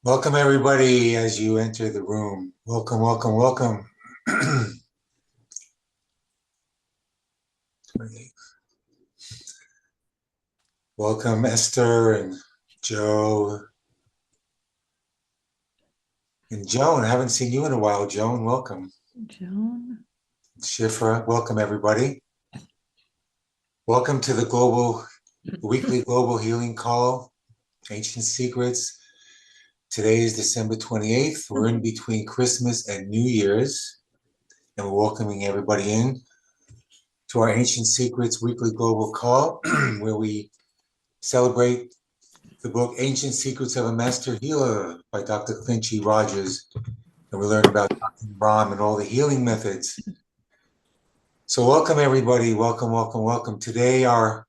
Welcome, everybody, as you enter the room. Welcome, welcome, welcome. Welcome, Esther and Joe and Joan. I haven't seen you in a while, Joan. Welcome. Joan. Shifra, welcome, everybody. Welcome to the weekly global healing call, Ancient Secrets. Today is December 28th. We're in between Christmas and New Year's, and we're welcoming everybody in to our Ancient Secrets weekly global call, where we celebrate the book Ancient Secrets of a Master Healer by Dr. Clint G. Rogers. And we learn about Dr. Brahm and all the healing methods. So welcome everybody. Welcome, welcome, welcome. Today our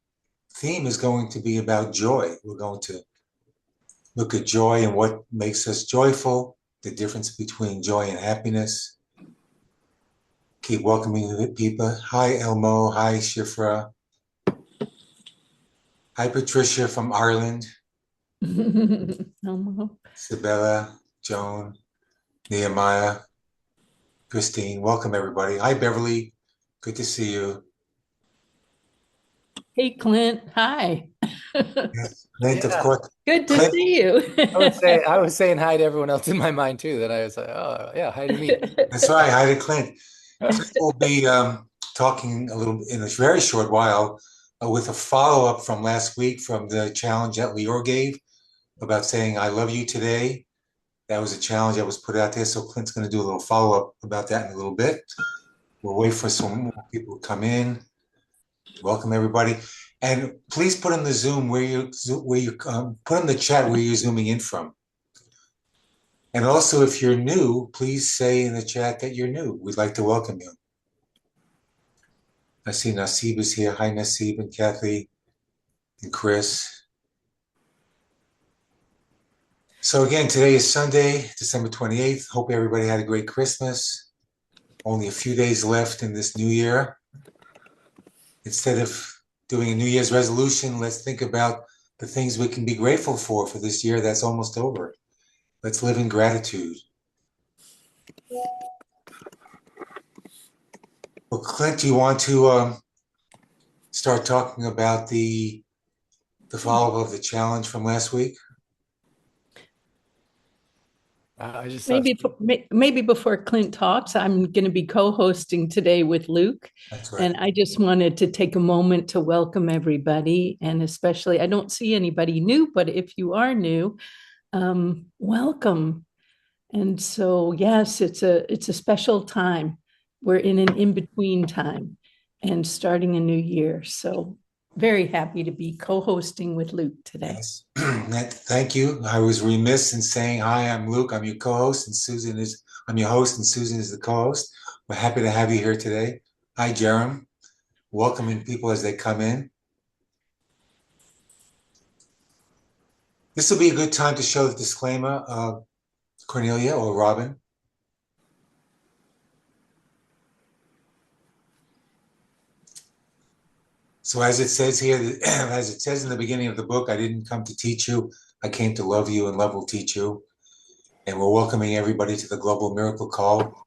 theme is going to be about joy. We're going to look at joy and what makes us joyful, the difference between joy and happiness. Keep welcoming the people. Hi Elmo. Hi Shifra. Hi Patricia from Ireland. Elmo. Sabella, Joan, Nehemiah, Christine. Welcome everybody. Hi Beverly. Good to see you. Hey, Clint. Hi. Yes, Clint, of Yeah, course. Good to Clint, see you. I was saying hi to everyone else in my mind too. Then I was like, oh yeah, hi to me. that's right. Hi to Clint. Clint will be talking a little in a very short while with a follow up from last week from the challenge that Lior gave about saying "I love you" today. That was a challenge that was put out there. So Clint's going to do a little follow up about that in a little bit. We'll wait for some more people to come in. Welcome everybody, and please put in the Zoom where you put in the chat where you're zooming in from. And also, if you're new, please say in the chat that you're new. We'd like to welcome you. I see Nasib is here. Hi, Nasib and Kathy and Chris. So again, today is Sunday, December 28th. Hope everybody had a great Christmas. Only a few days left in this new year. Instead of doing a New Year's resolution, let's think about the things we can be grateful for this year that's almost over. Let's live in gratitude. Well, Clint, do you want to start talking about the follow-up of the challenge from last week? I just saw. Maybe before Clint talks, I'm going to be co-hosting today with Luke, That's right. and I just wanted to take a moment to welcome everybody, and especially I don't see anybody new, but if you are new, welcome. And so, yes, it's a special time. We're in an in-between time and starting a new year. So very happy to be co-hosting with Luke today. Yes. Thank you. I was remiss in saying hi, I'm Luke. I'm your co-host, and I'm your host, and Susan is the co-host. We're happy to have you here today. Hi, Jerem. Welcoming people as they come in. This will be a good time to show the disclaimer, Cornelia or Robin. So as it says here, as it says in the beginning of the book, I didn't come to teach you. I came to love you and love will teach you. And we're welcoming everybody to the Global Miracle Call.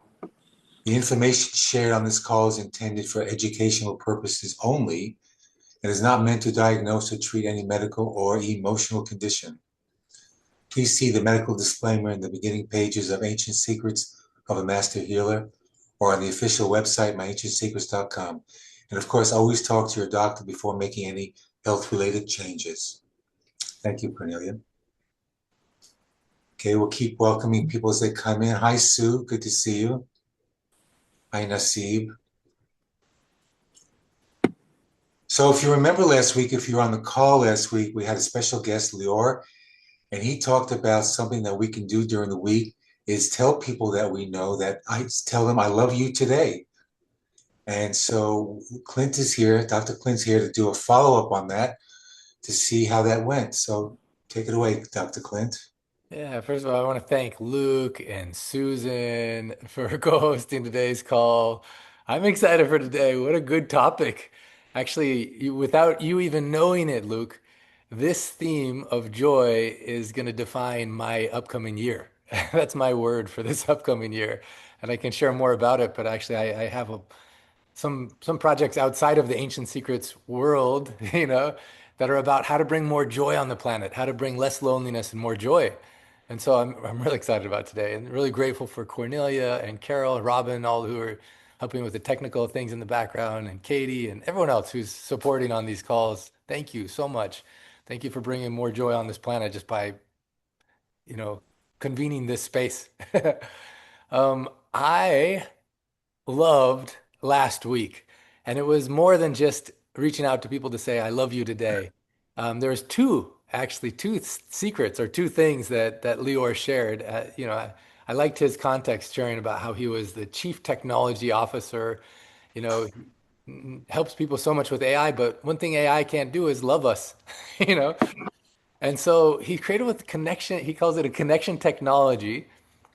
The information shared on this call is intended for educational purposes only and is not meant to diagnose or treat any medical or emotional condition. Please see the medical disclaimer in the beginning pages of Ancient Secrets of a Master Healer or on the official website, myancientsecrets.com. And of course, always talk to your doctor before making any health-related changes. Thank you, Cornelia. Okay, we'll keep welcoming people as they come in. Hi, Sue. Good to see you. Hi, Nasib. So if you remember last week, if you were on the call last week, we had a special guest, Lior, and he talked about something that we can do during the week is tell people that we know that I tell them I love you today. And so Clint is here, Dr. Clint's here to do a follow-up on that to see how that went. So take it away, Dr. Clint. Yeah, first of all, I want to thank Luke and Susan for co-hosting today's call. I'm excited for today. What a good topic. Actually, without you even knowing it, Luke, this theme of joy is going to define my upcoming year. That's my word for this upcoming year. And I can share more about it, but actually I have some projects outside of the ancient secrets world, that are about how to bring more joy on the planet, how to bring less loneliness and more joy. And so I'm really excited about today and really grateful for Cornelia and Carol, Robin, all who are helping with the technical things in the background, and Katie and everyone else who's supporting on these calls. Thank you so much. Thank you for bringing more joy on this planet just by, you know, convening this space. I loved last week. And it was more than just reaching out to people to say, I love you today. There's actually two secrets or two things that Lior shared. I liked his context sharing about how he was the chief technology officer, you know, helps people so much with AI, but one thing AI can't do is love us, you know? And so he created with connection, he calls it a connection technology.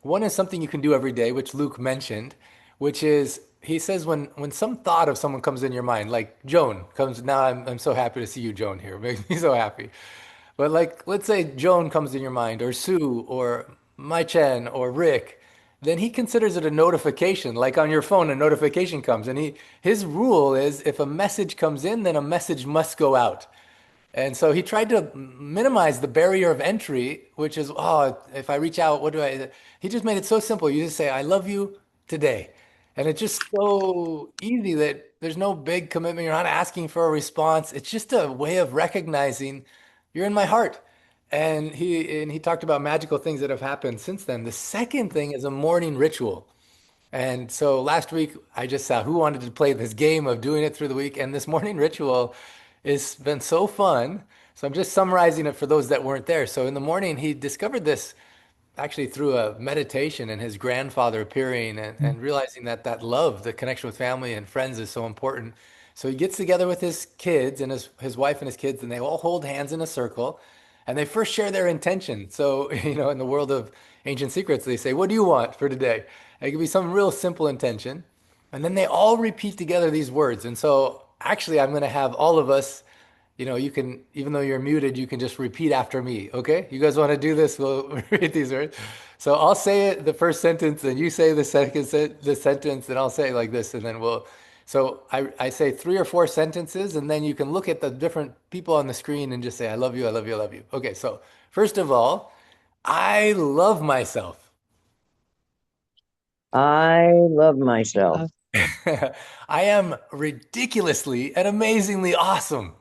One is something you can do every day, which Luke mentioned, which is he says when some thought of someone comes in your mind, like Joan comes, now I'm so happy to see you, Joan, here. It makes me so happy. But like, let's say Joan comes in your mind, or Sue, or Mai Chen, or Rick, then he considers it a notification. Like on your phone, a notification comes, and his rule is if a message comes in, then a message must go out. And so he tried to minimize the barrier of entry, which is, oh, if I reach out, what do I? He just made it so simple. You just say, I love you today. And it's just so easy that there's no big commitment. You're not asking for a response. It's just a way of recognizing you're in my heart. And he talked about magical things that have happened since then. The second thing is a morning ritual. And so last week, I just saw who wanted to play this game of doing it through the week. And this morning ritual has been so fun. So I'm just summarizing it for those that weren't there. So in the morning, he discovered this actually through a meditation and his grandfather appearing and realizing that that love, the connection with family and friends is so important. So he gets together with his kids and his wife and his kids, and they all hold hands in a circle and they first share their intention. So, in the world of ancient secrets, they say, what do you want for today? It could be some real simple intention. And then they all repeat together these words. And so actually, I'm going to have all of us, you can, even though you're muted, you can just repeat after me. Okay? You guys want to do this? We'll read these words. So I'll say it, the first sentence, and you say the sentence, and I'll say it like this, and then so I say three or four sentences, and then you can look at the different people on the screen and just say, I love you, I love you, I love you. Okay, so first of all, I love myself. I love myself. I am ridiculously and amazingly awesome.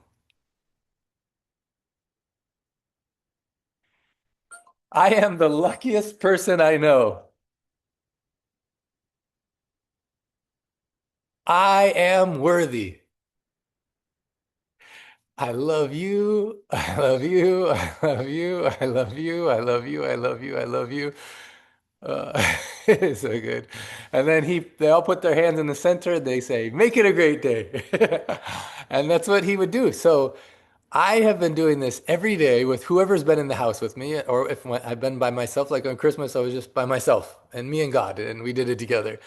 I am the luckiest person I know. I am worthy. I love you. I love you. I love you. I love you. I love you. I love you. I love you. It's so good. And then they all put their hands in the center. They say, make it a great day. And that's what he would do. So I have been doing this every day with whoever's been in the house with me, or if I've been by myself, like on Christmas, I was just by myself and me and God, and we did it together.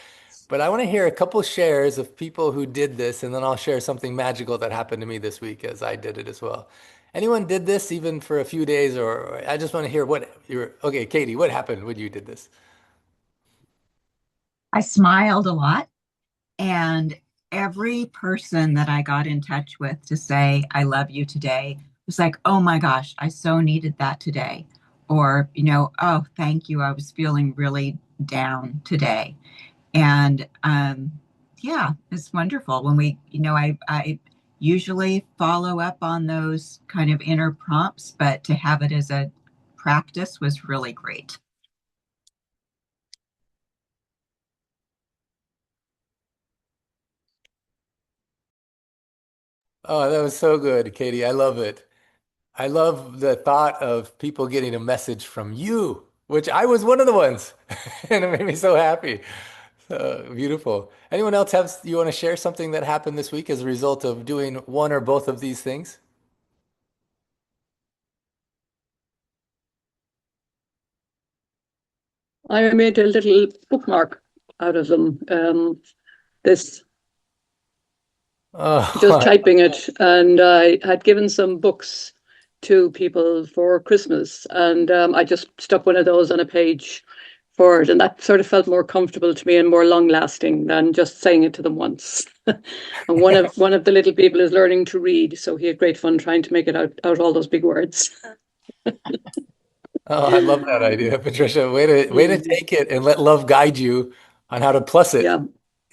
But I want to hear a couple shares of people who did this, and then I'll share something magical that happened to me this week as I did it as well. Anyone did this even for a few days, or I just want to hear okay, Katie, what happened when you did this? I smiled a lot, and every person that I got in touch with to say, I love you today was like, oh my gosh, I so needed that today. Or, oh, thank you. I was feeling really down today. And yeah, it's wonderful when I usually follow up on those kind of inner prompts, but to have it as a practice was really great. Oh, that was so good, Katie. I love it. I love the thought of people getting a message from you, which I was one of the ones, and it made me so happy. Beautiful. Anyone else you want to share something that happened this week as a result of doing one or both of these things? I made a little bookmark out of them. This just Oh, typing it, and I had given some books to people for Christmas, and I just stuck one of those on a page for it, and that sort of felt more comfortable to me and more long lasting than just saying it to them once. And one of the little people is learning to read, so he had great fun trying to make it out all those big words. Oh, I love that idea, Patricia. Way to Mm, take it and let love guide you on how to plus it. yeah.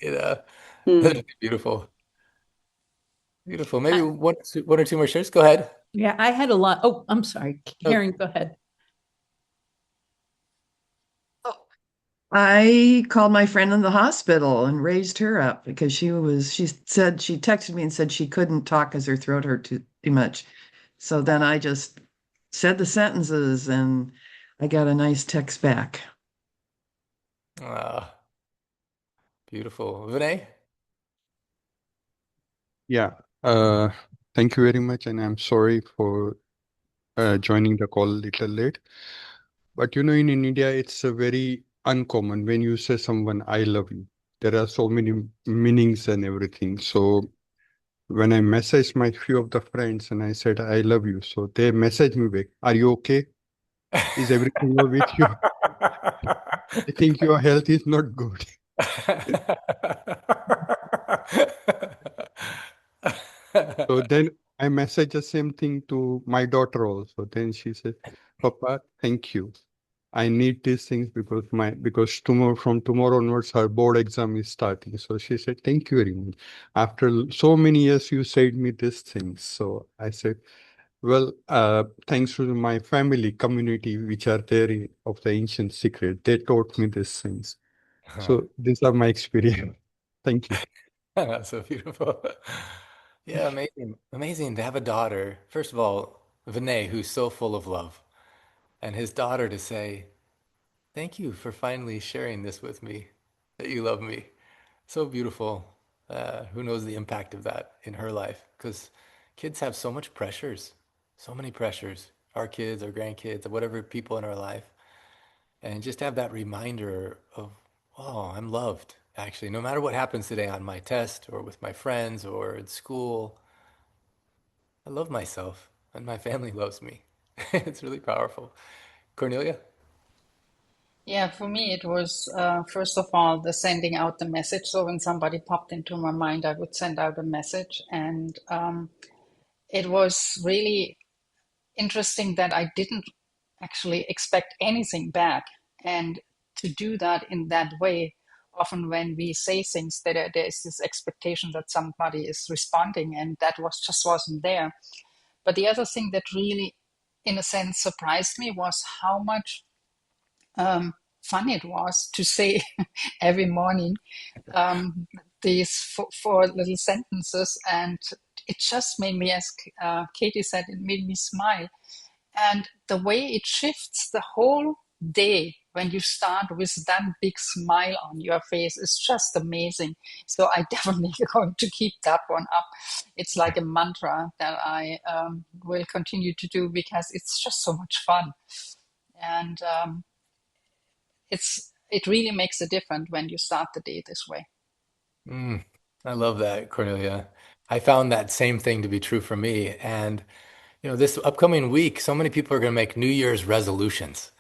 You know, Mm. that'd be beautiful. Beautiful. Maybe I- one or two more shares. Go ahead. Yeah, I had a lot. Oh, I'm sorry. Oh, Karen, go ahead. I called my friend in the hospital and raised her up because she said, she texted me and said she couldn't talk because her throat hurt too much. So then I just said the sentences and I got a nice text back. ah, beautiful. Vinay? Yeah, uh, thank you very much, and I'm sorry for joining the call a little late. But in India, it's a very uncommon when you say someone, I love you. There are so many meanings and everything. So when I messaged my few of the friends and I said, I love you, so they messaged me back, are you okay? Is everything well with you? I think your health is not good. So then I messaged the same thing to my daughter also. Then she said, Papa, thank you. I need these things because from tomorrow onwards her board exam is starting. So she said, thank you very much. After so many years, you said me these things. So I said, well, thanks to my family community, which are there of the ancient secret, they taught me these things. So these are my experience. Thank you. That's so beautiful. Yeah, amazing. Amazing to have a daughter. First of all, Vinay, who's so full of love, and his daughter to say, thank you for finally sharing this with me, that you love me. So beautiful. Who knows the impact of that in her life? Because kids have so much pressures, so many pressures. Our kids, our grandkids, whatever people in our life. And just have that reminder of, oh, I'm loved, actually. No matter what happens today on my test or with my friends or in school, I love myself and my family loves me. It's really powerful. Cornelia? Yeah, for me, it was first of all the sending out the message. So when somebody popped into my mind, I would send out a message. And it was really interesting that I didn't actually expect anything back. And to do that in that way, often when we say things, there is this expectation that somebody is responding, and that wasn't there. But the other thing that really, in a sense, surprised me was how much fun it was to say every morning um, these four little sentences, and it just made me, as Katie said, it made me smile. And the way it shifts the whole day when you start with that big smile on your face is just amazing. So I definitely going to keep that one up. It's like a mantra that I will continue to do because it's just so much fun. And it really makes a difference when you start the day this way. Mm, I love that, Cornelia. I found that same thing to be true for me. And, this upcoming week, so many people are going to make New Year's resolutions.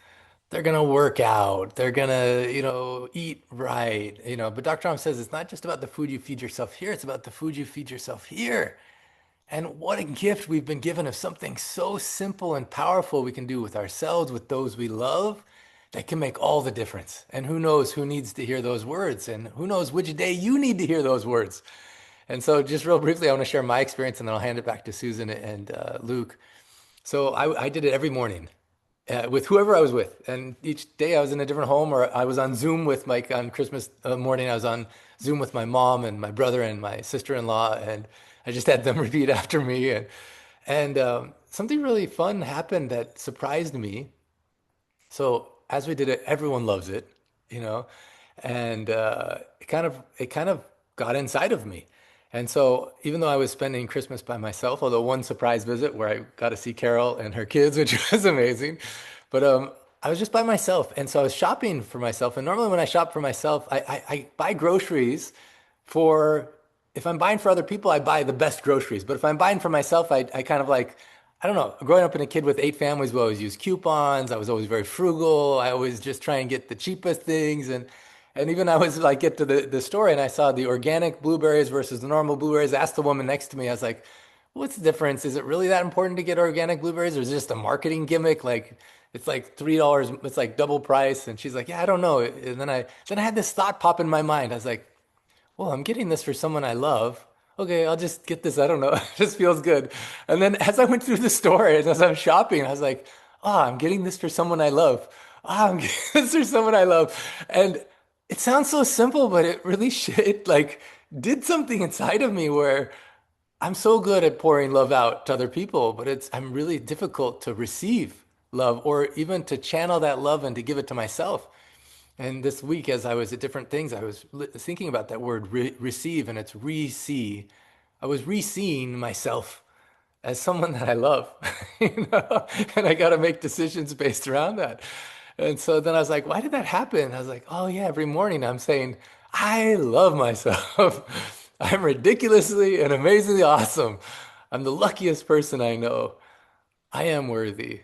They're going to work out. They're going to, eat right. But Dr. Tom says it's not just about the food you feed yourself here, it's about the food you feed yourself here. And what a gift we've been given of something so simple and powerful we can do with ourselves, with those we love, that can make all the difference. And who knows who needs to hear those words, and who knows which day you need to hear those words. And so, just real briefly, I want to share my experience, and then I'll hand it back to Susan and Luke. So, I did it every morning with whoever I was with. And each day I was in a different home, or I was on Zoom with Mike on Christmas morning. I was on Zoom with my mom and my brother and my sister-in-law, and I just had them repeat after me. And something really fun happened that surprised me. So as we did it, everyone loves it, you know, and it kind of got inside of me. And so even though I was spending Christmas by myself, although one surprise visit where I got to see Carol and her kids, which was amazing, but I was just by myself, and so I was shopping for myself. And normally when I shop for myself, I buy groceries for if I'm buying for other people, I buy the best groceries. But if I'm buying for myself, I kind of like I don't know, growing up in a kid with 8 families, we always use coupons. I was always very frugal. I always just try and get the cheapest things. And even I was like, get to the store and I saw the organic blueberries versus the normal blueberries. I asked the woman next to me, I was like, what's the difference? Is it really that important to get organic blueberries or is it just a marketing gimmick? Like, it's like $3, it's like double price. And she's like, yeah, I don't know. And then I had this thought pop in my mind. I was like, well, I'm getting this for someone I love. Okay, I'll just get this. I don't know. It just feels good. And then as I went through the store and as I'm shopping, I was like, oh, I'm getting this for someone I love. Ah, I'm getting this for someone I love. And it sounds so simple, but it really it like did something inside of me where I'm so good at pouring love out to other people, but I'm really difficult to receive love or even to channel that love and to give it to myself. And this week, as I was at different things, I was thinking about that word receive, and it's re-see. I was re-seeing myself as someone that I love, and I got to make decisions based around that. And so then I was like, why did that happen? I was like, oh yeah, every morning I'm saying, I love myself. I'm ridiculously and amazingly awesome. I'm the luckiest person I know. I am worthy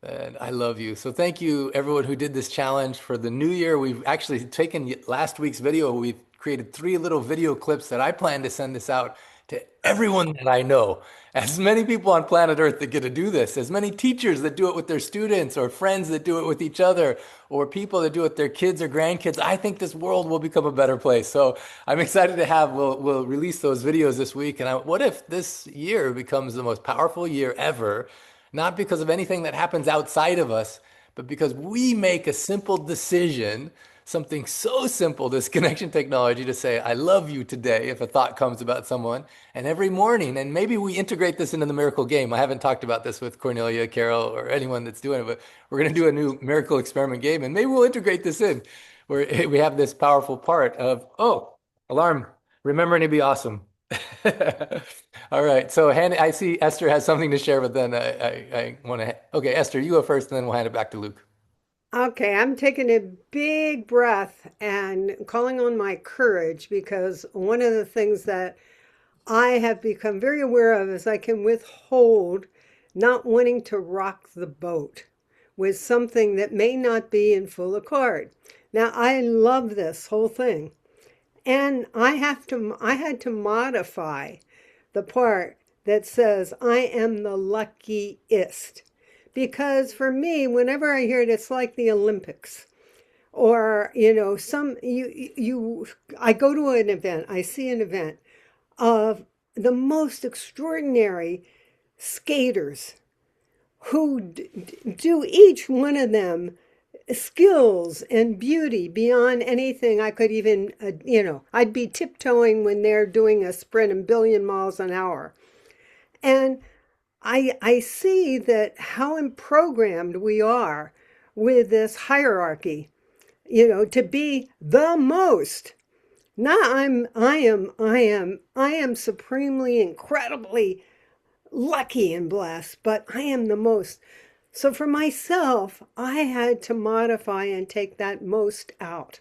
and I love you. So thank you everyone who did this challenge for the new year. We've actually taken last week's video. We've created 3 little video clips that I plan to send this out to everyone that I know. As many people on planet Earth that get to do this, as many teachers that do it with their students or friends that do it with each other or people that do it with their kids or grandkids. I think this world will become a better place. So I'm excited to we'll release those videos this week. And what if this year becomes the most powerful year ever? Not because of anything that happens outside of us, but because we make a simple decision, something so simple, this connection technology to say, I love you today, if a thought comes about someone, and every morning, and maybe we integrate this into the miracle game. I haven't talked about this with Cornelia, Carol, or anyone that's doing it, but we're going to do a new miracle experiment game, and maybe we'll integrate this in, where we have this powerful part of, oh, alarm, remembering to be awesome. All right. So I see Esther has something to share, but then I want to. Okay, Esther, you go first, and then we'll hand it back to Luke. Okay, I'm taking a big breath and calling on my courage because one of the things that I have become very aware of is I can withhold not wanting to rock the boat with something that may not be in full accord. Now, I love this whole thing. And I had to modify the part that says I am the luckiest. Because for me, whenever I hear it, it's like the Olympics. Or, I go to an event, I see an event of the most extraordinary skaters who do each one of them skills and beauty beyond anything I could even, I'd be tiptoeing when they're doing a sprint a billion miles an hour. And I see that how programmed we are with this hierarchy, to be the most. Not I am supremely, incredibly lucky and blessed, but I am the most. So for myself, I had to modify and take that most out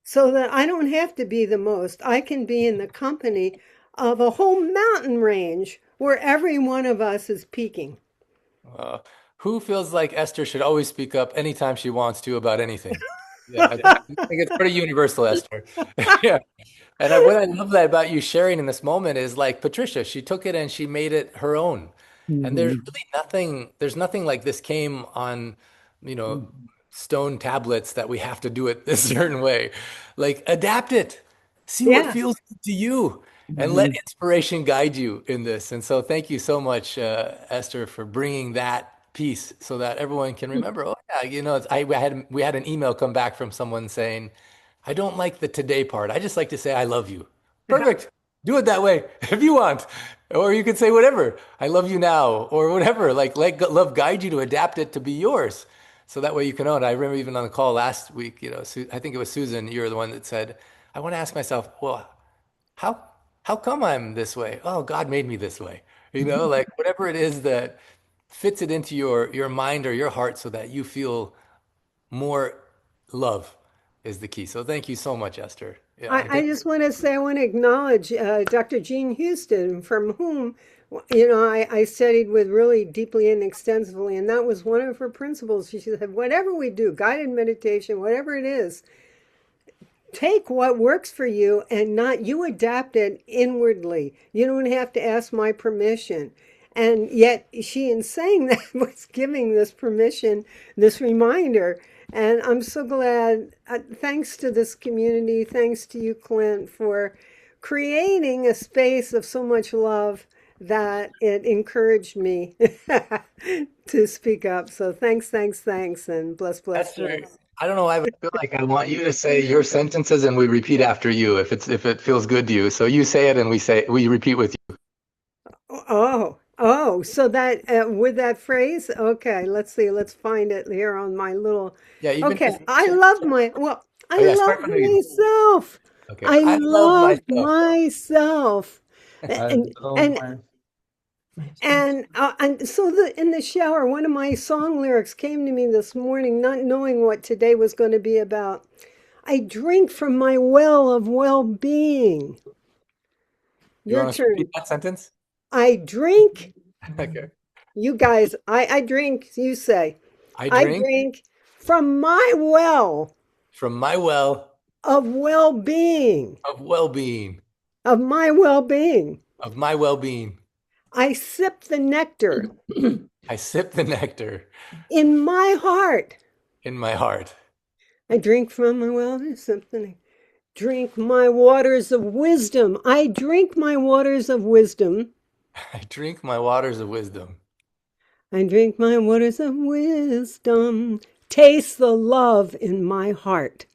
so that I don't have to be the most. I can be in the company of a whole mountain range where every one of us is peaking. Uh, who feels like Esther should always speak up anytime she wants to about anything? Yeah, I think it's pretty universal, Esther. Yeah. And what I love that about you sharing in this moment is like Patricia, she took it and she made it her own. And there's nothing like this came on, you know, stone tablets that we have to do it this certain way. Like adapt it, see what Yeah. feels good to you, and let inspiration guide you in this. And so thank you so much, Esther, for bringing that piece so that everyone can remember, oh yeah, we had an email come back from someone saying, I don't like the today part. I just like to say I love you. Perfect. Do it that way if you want. Or you could say whatever. I love you now or whatever. Like let love guide you to adapt it to be yours. So that way you can own it. I remember even on the call last week, I think it was Susan, you were the one that said, I want to ask myself, well, how how come I'm this way? Oh, God made me this way. Like whatever it is that fits it into your mind or your heart so that you feel more love is the key. So thank you so much, Esther. Yeah, I I think just want to say I want to acknowledge Dr. Jean Houston, from whom I studied with really deeply and extensively, and that was one of her principles. She said, whatever we do, guided meditation, whatever it is, take what works for you and not you adapt it inwardly. You don't have to ask my permission. And yet she, in saying that, was giving this permission, this reminder. And I'm so glad, thanks to this community, thanks to you, Clint, for creating a space of so much love that it encouraged me to speak up. So thanks, and bless, That's right. bless. I don't know why, but I feel like I want you to say your sentences and we repeat after you if it feels good to you. So you say it and we repeat with you. So that with that phrase, okay, let's see, let's find it here on my little. Yeah, even Okay, if I love my, well, I oh yeah, love start from the beginning. myself. Okay. I I love love myself. myself. I And love and my and so in the shower, one of my song lyrics came to me this morning, not knowing what today was going to be about. I drink from my well of well-being. You Your want us to repeat turn. that sentence? I drink. Okay. You guys, I drink, you say. I I drink drink from my well from my well of well-being, of well-being, of my well-being. of my well-being. I sip the nectar I sip the nectar in my heart. in my heart. I drink from my well, something. Drink my waters of wisdom. I drink my waters of wisdom. I drink my waters of wisdom. I drink my waters of wisdom. Taste the love in my heart.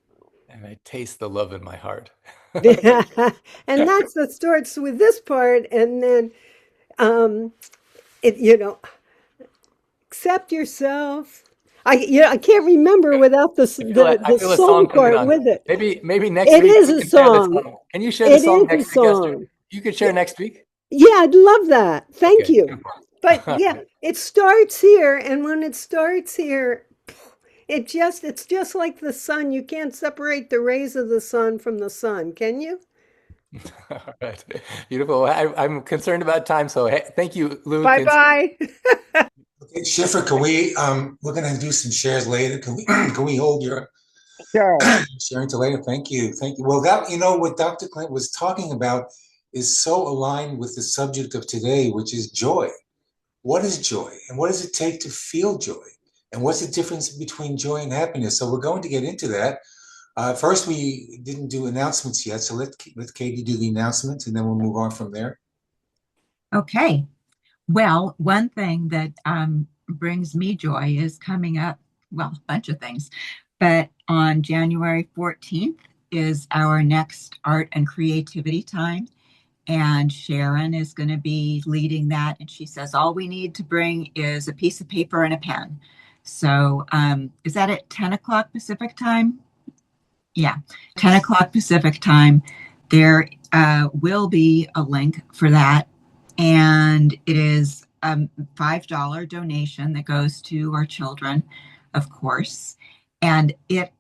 And I taste the love in my heart. And that's what starts with this part, and then it accept yourself. I can't remember without I the feel a song song coming part on. with it. Maybe next It week is we a can share the song. song. Can you share the It song is a next week, Esther? song. You could share next week. Yeah, I'd love that. Thank Okay, you. beautiful. But yeah, it starts here, and when it starts here, it's just like the sun. You can't separate the rays of the sun from the sun, can you? All right, beautiful. I'm concerned about time, so thank you, Luke. Bye bye. Okay, Schiffer, can we, we're gonna do some shares later. Can we, can we hold your Sure. sharing to later? Thank you, thank you. Well, that, what Dr. Clint was talking about is so aligned with the subject of today, which is joy. What is joy? And what does it take to feel joy? And what's the difference between joy and happiness? So we're going to get into that. First, we didn't do announcements yet, so let Katie do the announcements, and then we'll move on from there. Okay. Well, one thing that brings me joy is coming up, well, a bunch of things, but on January 14th is our next art and creativity time. And Sharon is going to be leading that. And she says, all we need to bring is a piece of paper and a pen. So is that at 10 o'clock Pacific time? Yeah, 10 o'clock Pacific time. There will be a link for that. And it is a $5 donation that goes to our children, of course. And it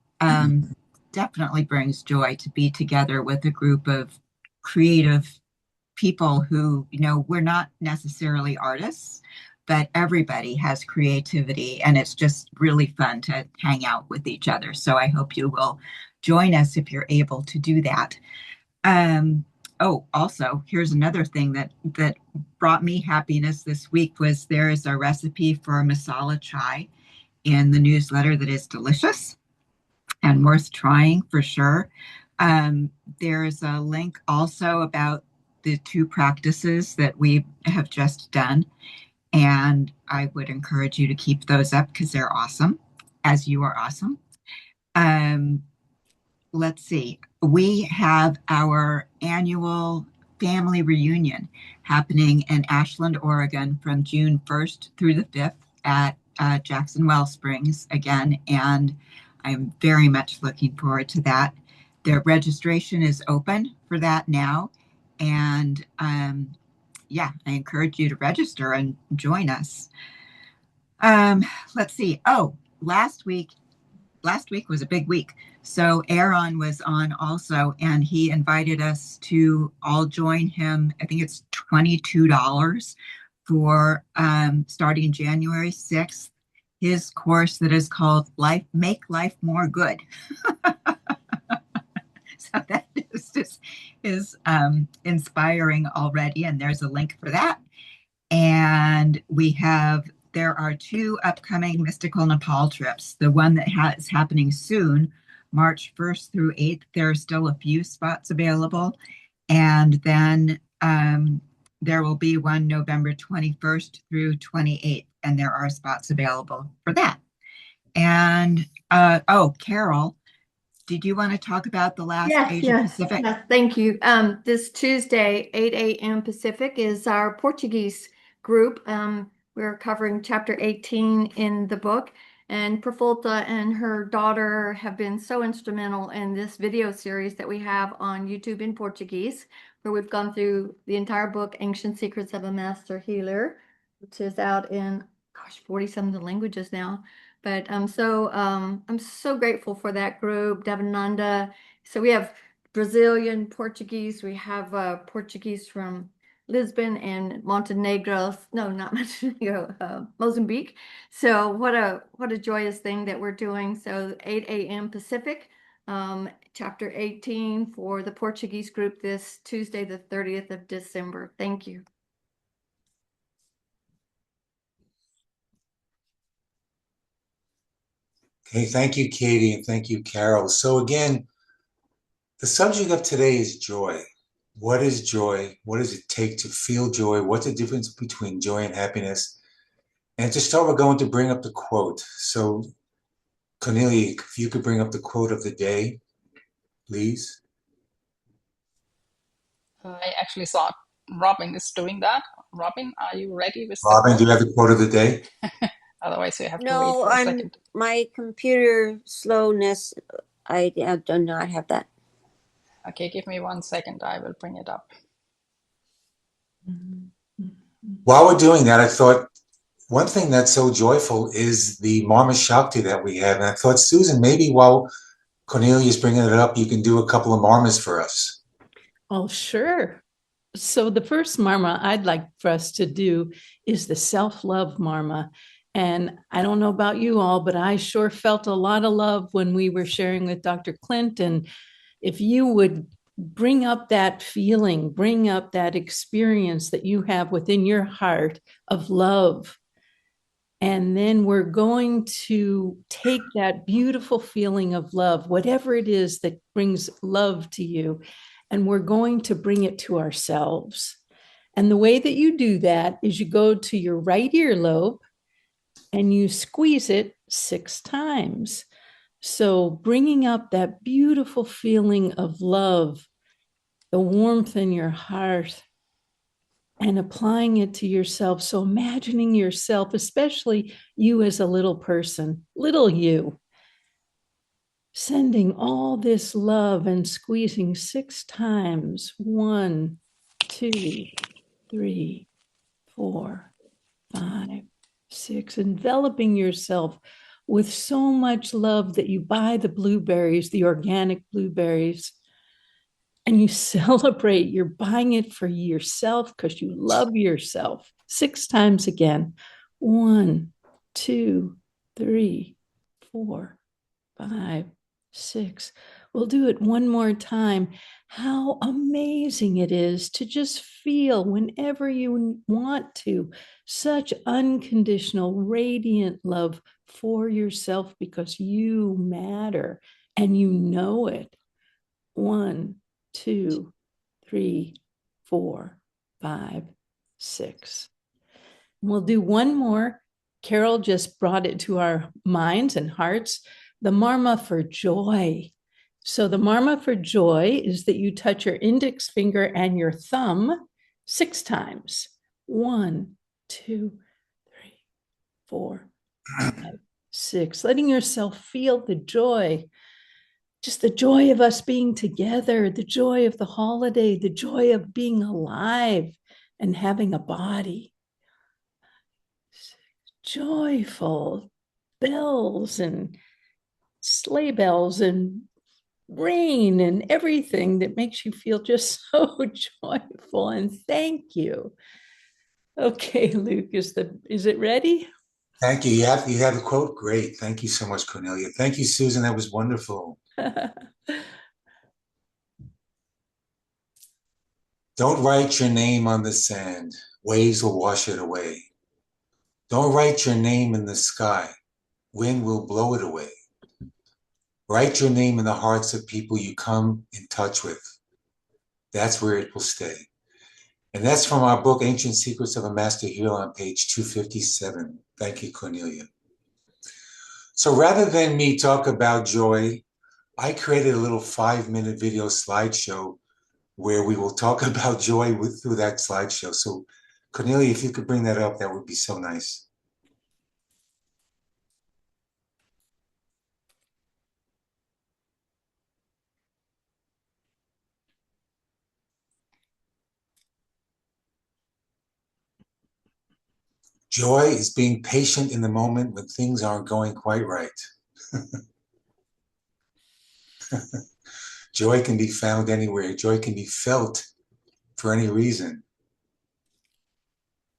definitely brings joy to be together with a group of creative people who, we're not necessarily artists, but everybody has creativity, and it's just really fun to hang out with each other. So I hope you will join us if you're able to do that. Also, here's another thing that brought me happiness this week was there is a recipe for masala chai in the newsletter that is delicious and worth trying for sure. There's a link also about the 2 practices that we have just done. And I would encourage you to keep those up because they're awesome, as you are awesome. Let's see. We have our annual family reunion happening in Ashland, Oregon from June 1st through the 5th at Jackson Well Springs again. And I'm very much looking forward to that. The registration is open for that now. And I encourage you to register and join us. Let's see. Oh, last last week was a big week. So Aaron was on also, and he invited us to all join him. I think it's $22 for starting January 6th, his course that is called Make Life More Good. So that is inspiring already, and there's a link for that. And there are 2 upcoming mystical Nepal trips. The one that is happening soon, March 1st through 8th, there are still a few spots available. And then there will be one November 21st through 28th, and there are spots available for that. And Carol, did you want to talk about the last Asia Pacific? Yes, thank you. This Tuesday, 8 a.m. Pacific, is our Portuguese group. We're covering chapter 18 in the book, and Profulta and her daughter have been so instrumental in this video series that we have on YouTube in Portuguese, where we've gone through the entire book, Ancient Secrets of a Master Healer, which is out in, 40-something languages now. But I'm so grateful for that group, Devananda. So we have Brazilian Portuguese. We have Portuguese from Lisbon and Montenegro. No, not Montenegro, Mozambique. So what a joyous thing that we're doing. So 8 a.m. Pacific, chapter 18 for the Portuguese group this Tuesday, the 30th of December. Thank you. Okay, thank you, Katie, and thank you, Carol. So again, the subject of today is joy. What is joy? What does it take to feel joy? What's the difference between joy and happiness? And to start, we're going to bring up the quote. So, Cornelia, if you could bring up the quote of the day, please. I actually thought Robin is doing that. Robin, are you ready with Robin, the do you have the quote of the day? Otherwise, you have to wait for a second. My computer slowness, I do not have that. Okay, give me 1 second. I will bring it up. While we're doing that, I thought one thing that's so joyful is the Mama Shakti that we have. And I thought, Susan, maybe while Cornelia is bringing it up, you can do a couple of marmas for us. Oh, sure. So the first marma I'd like for us to do is the self-love marma. And I don't know about you all, but I sure felt a lot of love when we were sharing with Dr. Clint. And if you would bring up that feeling, bring up that experience that you have within your heart of love. And then we're going to take that beautiful feeling of love, whatever it is that brings love to you, and we're going to bring it to ourselves. And the way that you do that is you go to your right earlobe and you squeeze it 6 times. So bringing up that beautiful feeling of love, the warmth in your heart, and applying it to yourself. So imagining yourself, especially you as a little person, little you, sending all this love and squeezing 6 times. 1, 2, 3, 4, 5, 6, enveloping yourself with so much love that you buy the blueberries, the organic blueberries, and you celebrate. You're buying it for yourself because you love yourself. 6 times again. 1, 2, 3, 4, 5, 6. We'll do it one more time. How amazing it is to just feel whenever you want to, such unconditional, radiant love for yourself because you matter and you know it. 1, 2, 3, 4, 5, 6. We'll do one more. Carol just brought it to our minds and hearts. The marma for joy. So the marma for joy is that you touch your index finger and your thumb 6 times. 1, 2, 3, 4, 5, 6. Letting yourself feel the joy. Just the joy of us being together, the joy of the holiday, the joy of being alive and having a body. Joyful bells and sleigh bells and rain and everything that makes you feel just so joyful. And thank you. Okay, Luke, is it ready? Thank you. You have a quote? Great. Thank you so much, Cornelia. Thank you, Susan. That was wonderful. Don't write your name on the sand. Waves will wash it away. Don't write your name in the sky. Wind will blow it away. Write your name in the hearts of people you come in touch with. That's where it will stay. And that's from our book, Ancient Secrets of a Master Healer, on page 257. Thank you, Cornelia. So rather than me talk about joy, I created a little 5-minute video slideshow where we will talk about joy through that slideshow. So Cornelia, if you could bring that up, that would be so nice. Joy is being patient in the moment when things aren't going quite right. Joy can be found anywhere. Joy can be felt for any reason.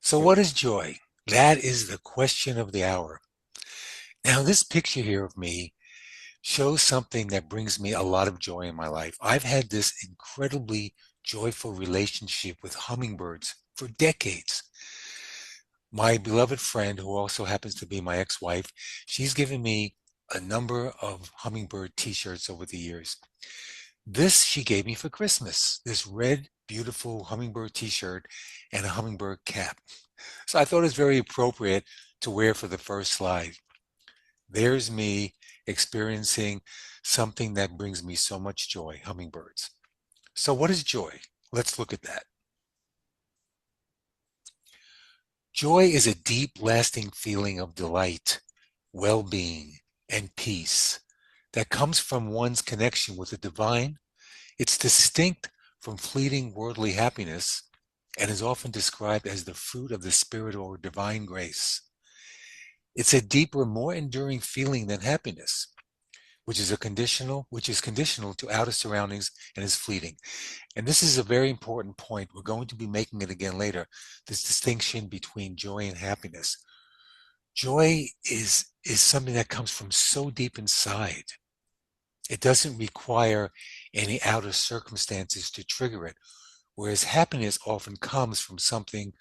So what is joy? That is the question of the hour. Now, this picture here of me shows something that brings me a lot of joy in my life. I've had this incredibly joyful relationship with hummingbirds for decades. My beloved friend, who also happens to be my ex-wife, she's given me a number of hummingbird t-shirts over the years. This she gave me for Christmas, this red, beautiful hummingbird t-shirt and a hummingbird cap. So I thought it was very appropriate to wear for the first slide. There's me experiencing something that brings me so much joy, hummingbirds. So what is joy? Let's look at that. Joy is a deep, lasting feeling of delight, well-being, and peace that comes from one's connection with the divine. It's distinct from fleeting worldly happiness and is often described as the fruit of the spirit or divine grace. It's a deeper, more enduring feeling than happiness, which is conditional to outer surroundings and is fleeting. And this is a very important point. We're going to be making it again later, this distinction between joy and happiness. Joy is something that comes from so deep inside. It doesn't require any outer circumstances to trigger it, whereas happiness often comes from something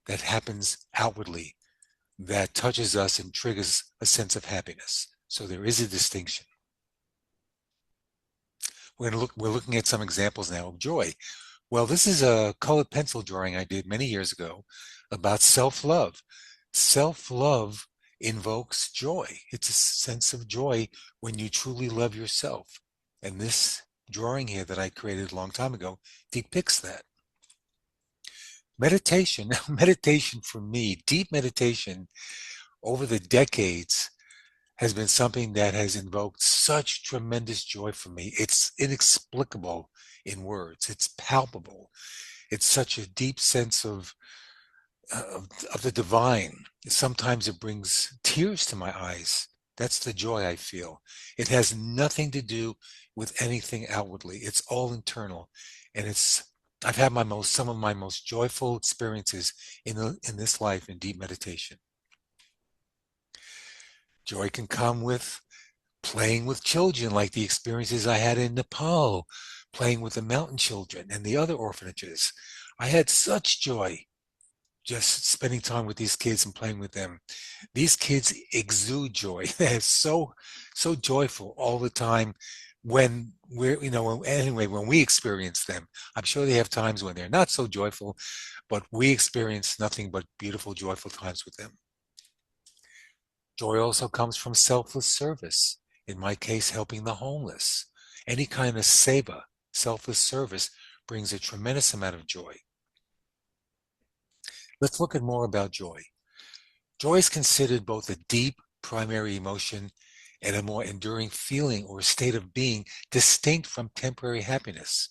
that happens outwardly, that touches us and triggers a sense of happiness. So there is a distinction. We're looking at some examples now of joy. Well, this is a colored pencil drawing I did many years ago about self-love. Self-love invokes joy. It's a sense of joy when you truly love yourself. And this drawing here that I created a long time ago depicts that. Meditation for me, deep meditation over the decades has been something that has invoked such tremendous joy for me. It's inexplicable in words. It's palpable. It's such a deep sense of the divine. Sometimes it brings tears to my eyes. That's the joy I feel. It has nothing to do with anything outwardly. It's all internal. And I've had some of my most joyful experiences in this life in deep meditation. Joy can come with playing with children, like the experiences I had in Nepal, playing with the mountain children and the other orphanages. I had such joy just spending time with these kids and playing with them. These kids exude joy. They're so joyful all the time when when we experience them. I'm sure they have times when they're not so joyful, but we experience nothing but beautiful, joyful times with them. Joy also comes from selfless service. In my case, helping the homeless. Any kind of seva, selfless service, brings a tremendous amount of joy. Let's look at more about joy. Joy is considered both a deep primary emotion and a more enduring feeling or state of being distinct from temporary happiness.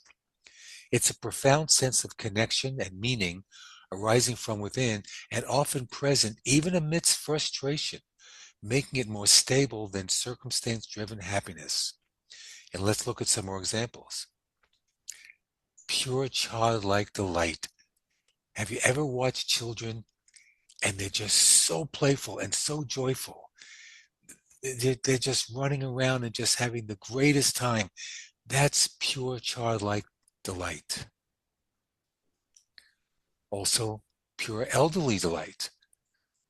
It's a profound sense of connection and meaning arising from within and often present even amidst frustration, making it more stable than circumstance-driven happiness. And let's look at some more examples. Pure childlike delight. Have you ever watched children and they're just so playful and so joyful? They're just running around and just having the greatest time. That's pure childlike delight. Also, pure elderly delight.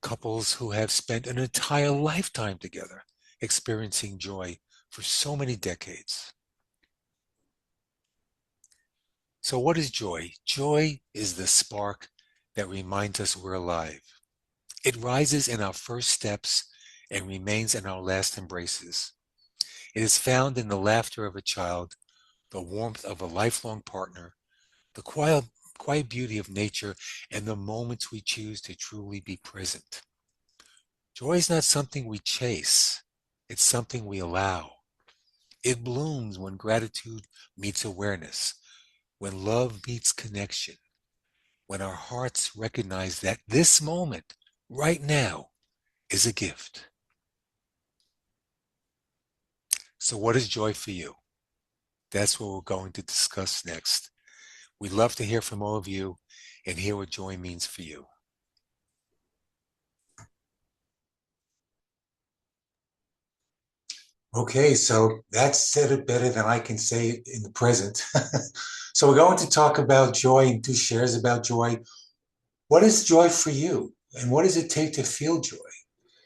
Couples who have spent an entire lifetime together experiencing joy for so many decades. So what is joy? Joy is the spark that reminds us we're alive. It rises in our first steps and remains in our last embraces. It is found in the laughter of a child, the warmth of a lifelong partner, the quiet beauty of nature, and the moments we choose to truly be present. Joy is not something we chase. It's something we allow. It blooms when gratitude meets awareness, when love meets connection, when our hearts recognize that this moment, right now, is a gift. So what is joy for you? That's what we're going to discuss next. We'd love to hear from all of you and hear what joy means for you. Okay, so that said it better than I can say it in the present. So we're going to talk about joy and do shares about joy. What is joy for you? And what does it take to feel joy?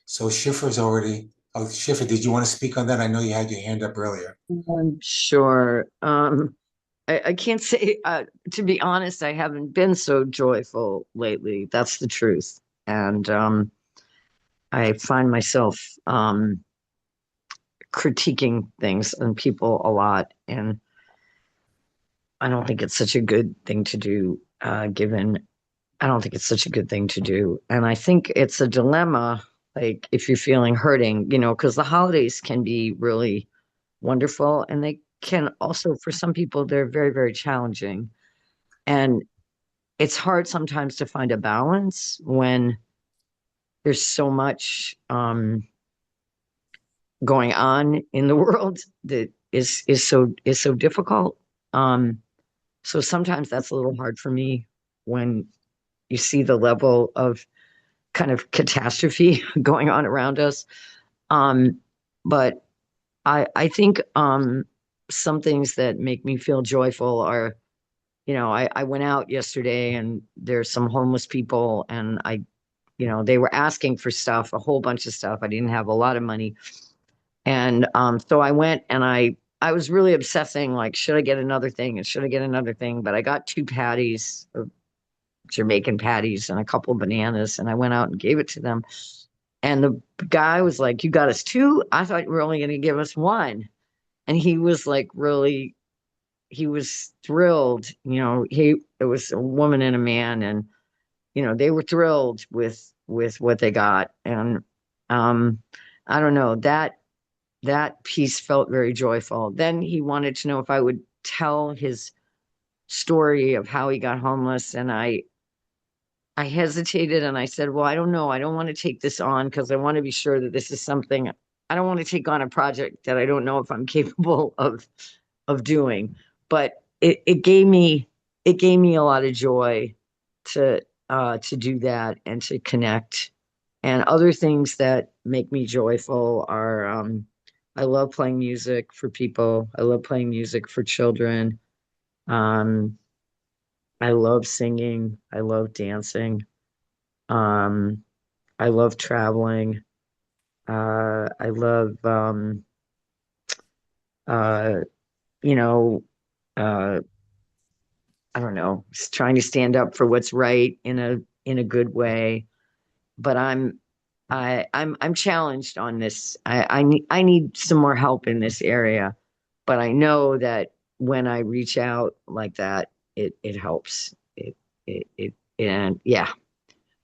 So Schiffer's already, Schiffer, did you want to speak on that? I know you had your hand up earlier. Sure. I can't say, to be honest, I haven't been so joyful lately. That's the truth. And I find myself critiquing things and people a lot. And I don't think it's such a good thing to do, I don't think it's such a good thing to do. And I think it's a dilemma, like if you're feeling hurting, because the holidays can be really wonderful. And they can also, for some people, they're very, very challenging. And it's hard sometimes to find a balance when there's so much going on in the world that is so difficult. So sometimes that's a little hard for me when you see the level of kind of catastrophe going on around us. But I think some things that make me feel joyful are, I went out yesterday and there's some homeless people and they were asking for stuff, a whole bunch of stuff. I didn't have a lot of money. And so I went and I was really obsessing, like, should I get another thing and should I get another thing? But I got 2 patties, Jamaican patties, and a couple of bananas, and I went out and gave it to them. And the guy was like, "You got us 2? I thought you were only going to give us 1." And he was like, really, he was thrilled. It was a woman and a man, and they were thrilled with what they got. And I don't know, that piece felt very joyful. Then he wanted to know if I would tell his story of how he got homeless, and I hesitated and I said, well, I don't know. I don't want to take this on because I want to be sure that this is something. I don't want to take on a project that I don't know if I'm capable of doing. But it gave me a lot of joy to do that and to connect. And other things that make me joyful are I love playing music for people. I love playing music for children. I love singing. I love dancing. I love traveling. I love, I don't know, trying to stand up for what's right in a good way. But I'm challenged on this. I need some more help in this area. But I know that when I reach out like that, it helps. And yeah.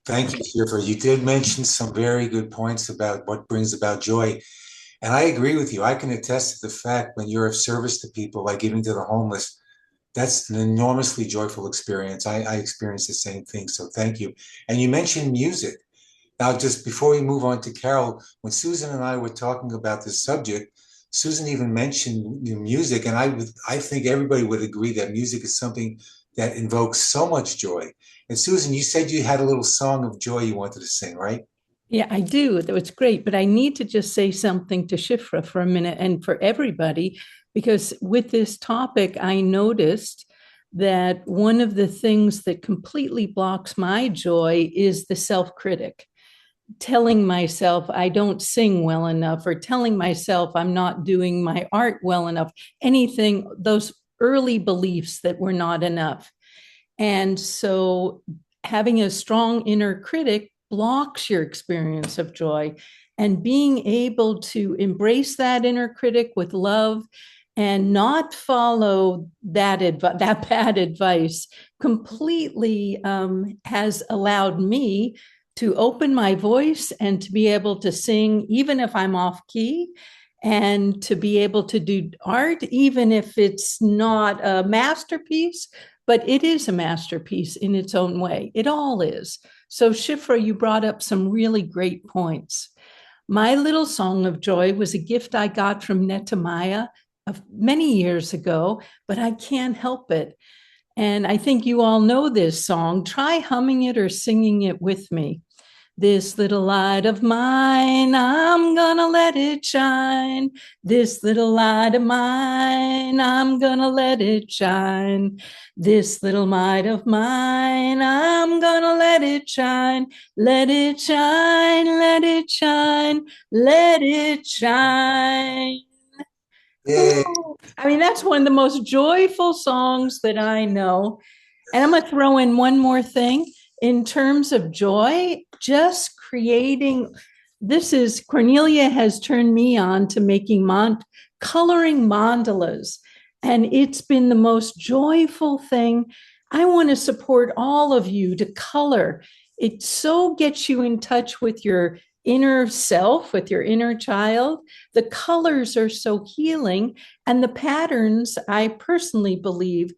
Thank you, Schiffer. You did mention some very good points about what brings about joy. And I agree with you. I can attest to the fact when you're of service to people, like giving to the homeless, that's an enormously joyful experience. I experienced the same thing. So thank you. And you mentioned music. Now, just before we move on to Carol, when Susan and I were talking about this subject, Susan even mentioned music, and I think everybody would agree that music is something that invokes so much joy. And Susan, you said you had a little song of joy you wanted to sing, right? Yeah, I do. It's great. But I need to just say something to Shifra for a minute and for everybody, because with this topic, I noticed that one of the things that completely blocks my joy is the self-critic, telling myself I don't sing well enough, or telling myself I'm not doing my art well enough, anything, those early beliefs that were not enough. And so having a strong inner critic blocks your experience of joy. And being able to embrace that inner critic with love and not follow that bad advice completely has allowed me to open my voice and to be able to sing even if I'm off key, and to be able to do art even if it's not a masterpiece, but it is a masterpiece in its own way. It all is. So Shifra, you brought up some really great points. My little song of joy was a gift I got from Netamiah many years ago, but I can't help it. And I think you all know this song. Try humming it or singing it with me. This little light of mine, I'm gonna let it shine. This little light of mine, I'm gonna let it shine. This little light of mine, I'm gonna let it shine. Let it shine, let it shine, let it shine. Yeah. I mean, that's one of the most joyful songs that I know. And I'm going to throw in one more thing in terms of joy, just creating. This is Cornelia has turned me on to making coloring mandalas. And it's been the most joyful thing. I want to support all of you to color. It so gets you in touch with your inner self, with your inner child. The colors are so healing. And the patterns, I personally believe,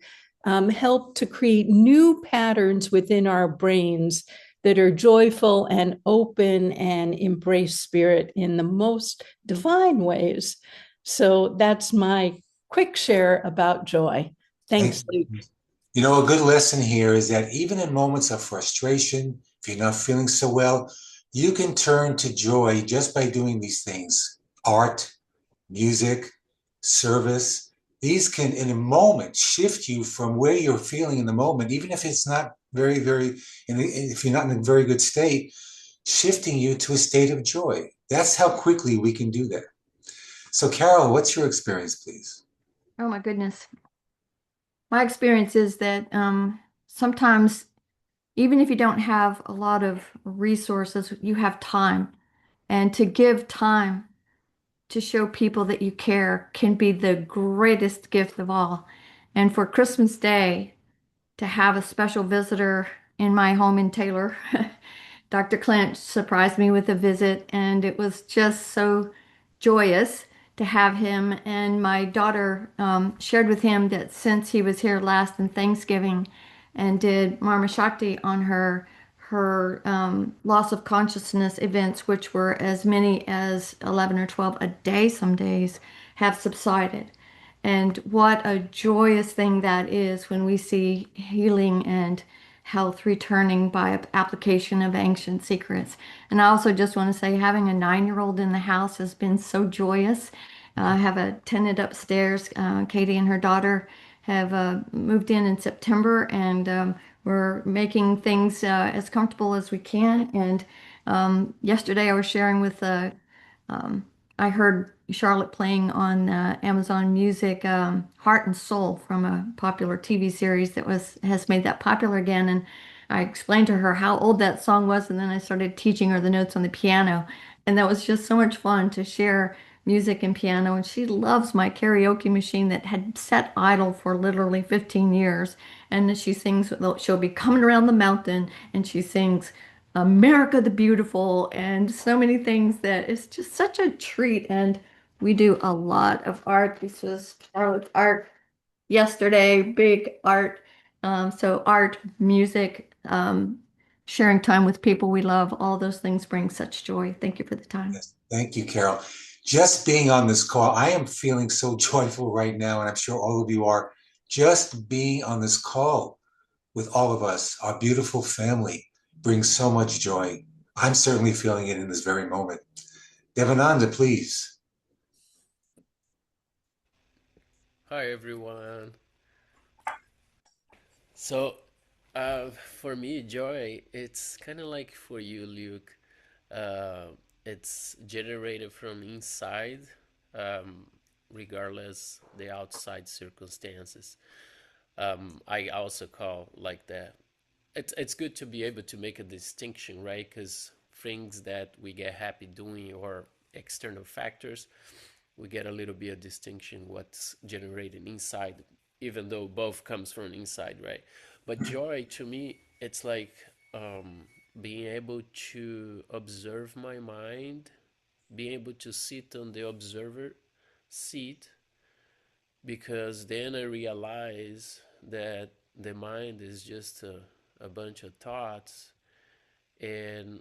help to create new patterns within our brains that are joyful and open and embrace spirit in the most divine ways. So that's my quick share about joy. Thanks, Luke. You know, a good lesson here is that even in moments of frustration, if you're not feeling so well, you can turn to joy just by doing these things: art, music, service. These can, in a moment, shift you from where you're feeling in the moment, even if it's not if you're not in a very good state, shifting you to a state of joy. That's how quickly we can do that. So, Carol, what's your experience, please? Oh my goodness. My experience is that sometimes, even if you don't have a lot of resources, you have time. And to give time to show people that you care can be the greatest gift of all. And for Christmas Day, to have a special visitor in my home in Taylor, Dr. Clint surprised me with a visit, and it was just so joyous to have him. And my daughter shared with him that since he was here last in Thanksgiving and did Marma Shakti on her loss of consciousness events, which were as many as 11 or 12 a day some days, have subsided. And what a joyous thing that is when we see healing and health returning by application of ancient secrets. And I also just want to say having a 9-year-old in the house has been so joyous. I have a tenant upstairs. Katie and her daughter have moved in September, and we're making things as comfortable as we can. And yesterday I was sharing with I heard Charlotte playing on Amazon Music, Heart and Soul, from a popular TV series that has made that popular again. And I explained to her how old that song was, and then I started teaching her the notes on the piano. And that was just so much fun to share music and piano. And she loves my karaoke machine that had sat idle for literally 15 years. And she sings, she'll be coming around the mountain, and she sings America the Beautiful, and so many things that it's just such a treat. And we do a lot of art. This was art yesterday, big art. So art, music, sharing time with people we love. All those things bring such joy. Thank you for the time. Yes. Thank you, Carol. Just being on this call, I am feeling so joyful right now, and I'm sure all of you are. Just being on this call with all of us, our beautiful family, brings so much joy. I'm certainly feeling it in this very moment. Devananda, please. Hi everyone. So, for me, joy, it's kind of like for you, Luke. It's generated from inside, um, regardless the outside circumstances. I also call like that. It's good to be able to make a distinction, right? Because things that we get happy doing or external factors, we get a little bit of distinction what's generated inside, even though both comes from inside, right? But joy to me, it's like being able to observe my mind, being able to sit on the observer seat, because then I realize that the mind is just a bunch of thoughts, and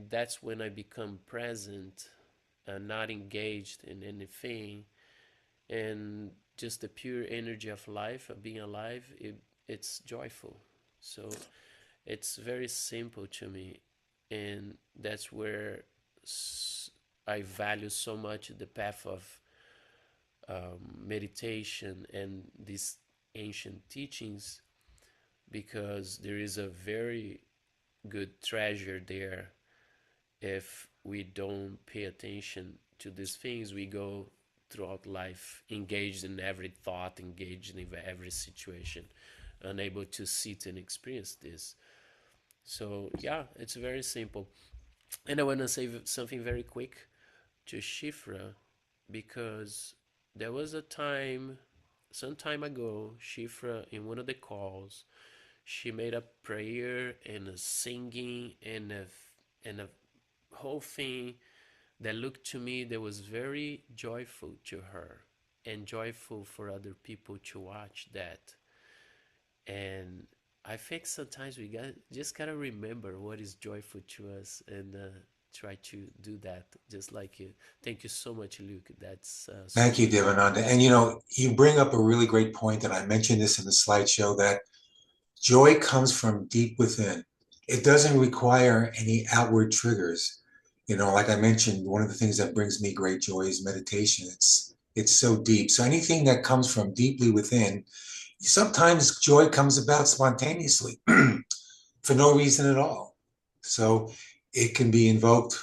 that's when I become present and not engaged in anything, and just the pure energy of life, of being alive, it's joyful. So it's very simple to me, and that's where I value so much the path of meditation and these ancient teachings, because there is a very good treasure there. If we don't pay attention to these things, we go throughout life engaged in every thought, engaged in every situation, unable to sit and experience this. So yeah, it's very simple. And I want to say something very quick to Shifra, because there was a time, some time ago, Shifra, in one of the calls, she made a prayer and a singing and a whole thing that looked to me that was very joyful to her and joyful for other people to watch that. And I think sometimes we just gotta remember what is joyful to us, and try to do that just like you. Thank you so much, Luke. That's Thank you, super Devananda. And you bring up a really great point, and I mentioned this in the slideshow, that joy comes from deep within. It doesn't require any outward triggers. Like I mentioned, one of the things that brings me great joy is meditation. It's so deep. So anything that comes from deeply within, sometimes joy comes about spontaneously for no reason at all. So it can be invoked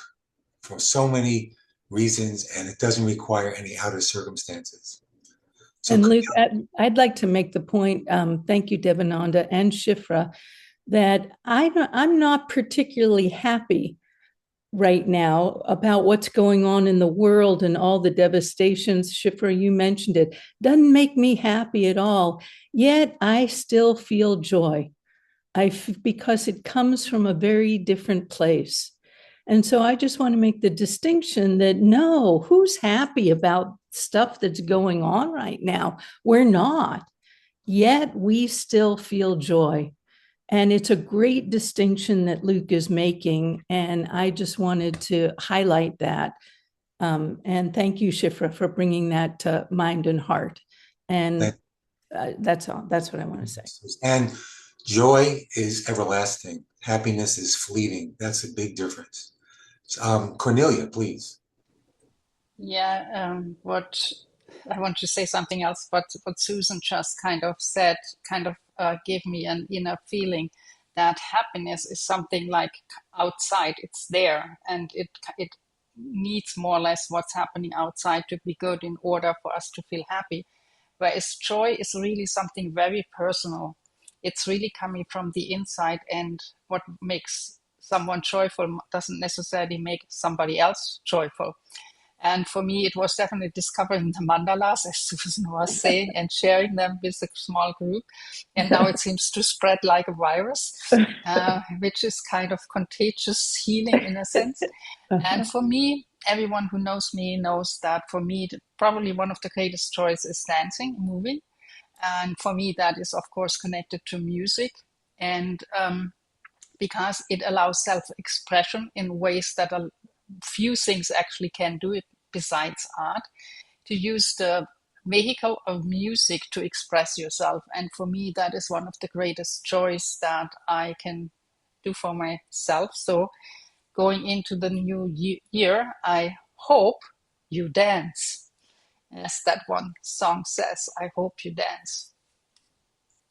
for so many reasons, and it doesn't require any outer circumstances. So, And Luke, I'd like to make the point, thank you, Devananda and Shifra, that I'm not particularly happy right now about what's going on in the world and all the devastations. Shifra, you mentioned it. Doesn't make me happy at all. Yet I still feel joy. Because it comes from a very different place. And so I just want to make the distinction that no, who's happy about stuff that's going on right now? We're not. Yet we still feel joy. And it's a great distinction that Luke is making. And I just wanted to highlight that. And thank you, Shifra, for bringing that to mind and heart. And that's all. That's what I want to say. And joy is everlasting. Happiness is fleeting. That's a big difference. Cornelia, please. Yeah, what I want to say something else, but what Susan just kind of said kind of gave me an inner feeling that happiness is something like outside. It's there, and it needs more or less what's happening outside to be good in order for us to feel happy. Whereas joy is really something very personal. It's really coming from the inside, and what makes someone joyful doesn't necessarily make somebody else joyful. And for me, it was definitely discovering the mandalas, as Susan was saying, and sharing them with a small group. And now it seems to spread like a virus, which is kind of contagious healing in a sense. And for me, everyone who knows me knows that for me, probably one of the greatest joys is dancing, moving. And for me, that is, of course, connected to music. And because it allows self-expression in ways that a few things actually can do it besides art, to use the vehicle of music to express yourself. And for me, that is one of the greatest joys that I can do for myself. So going into the new year, I hope you dance. As that one song says, I hope you dance.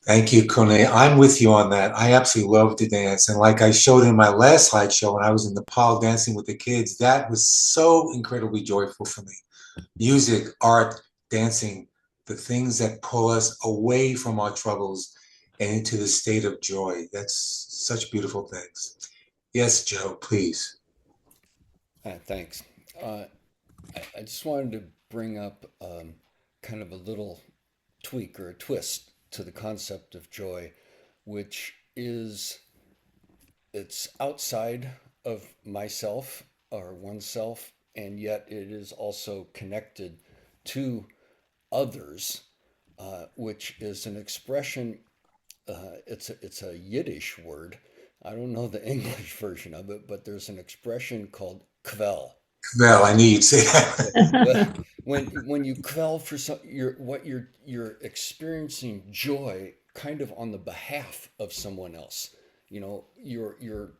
Thank you, Kone. I'm with you on that. I absolutely love to dance. And like I showed in my last slideshow when I was in Nepal dancing with the kids, that was so incredibly joyful for me. Music, art, dancing, the things that pull us away from our troubles and into the state of joy. That's such beautiful things. Yes, Joe, please. Thanks. I just wanted to bring up kind of a little tweak or a twist to the concept of joy, which is it's outside of myself or oneself, and yet it is also connected to others, which is an expression. It's a Yiddish word. I don't know the English version of it, but there's an expression called kvel. Well, I knew you'd say that. when you quell for you're experiencing joy kind of on the behalf of someone else. You know, you're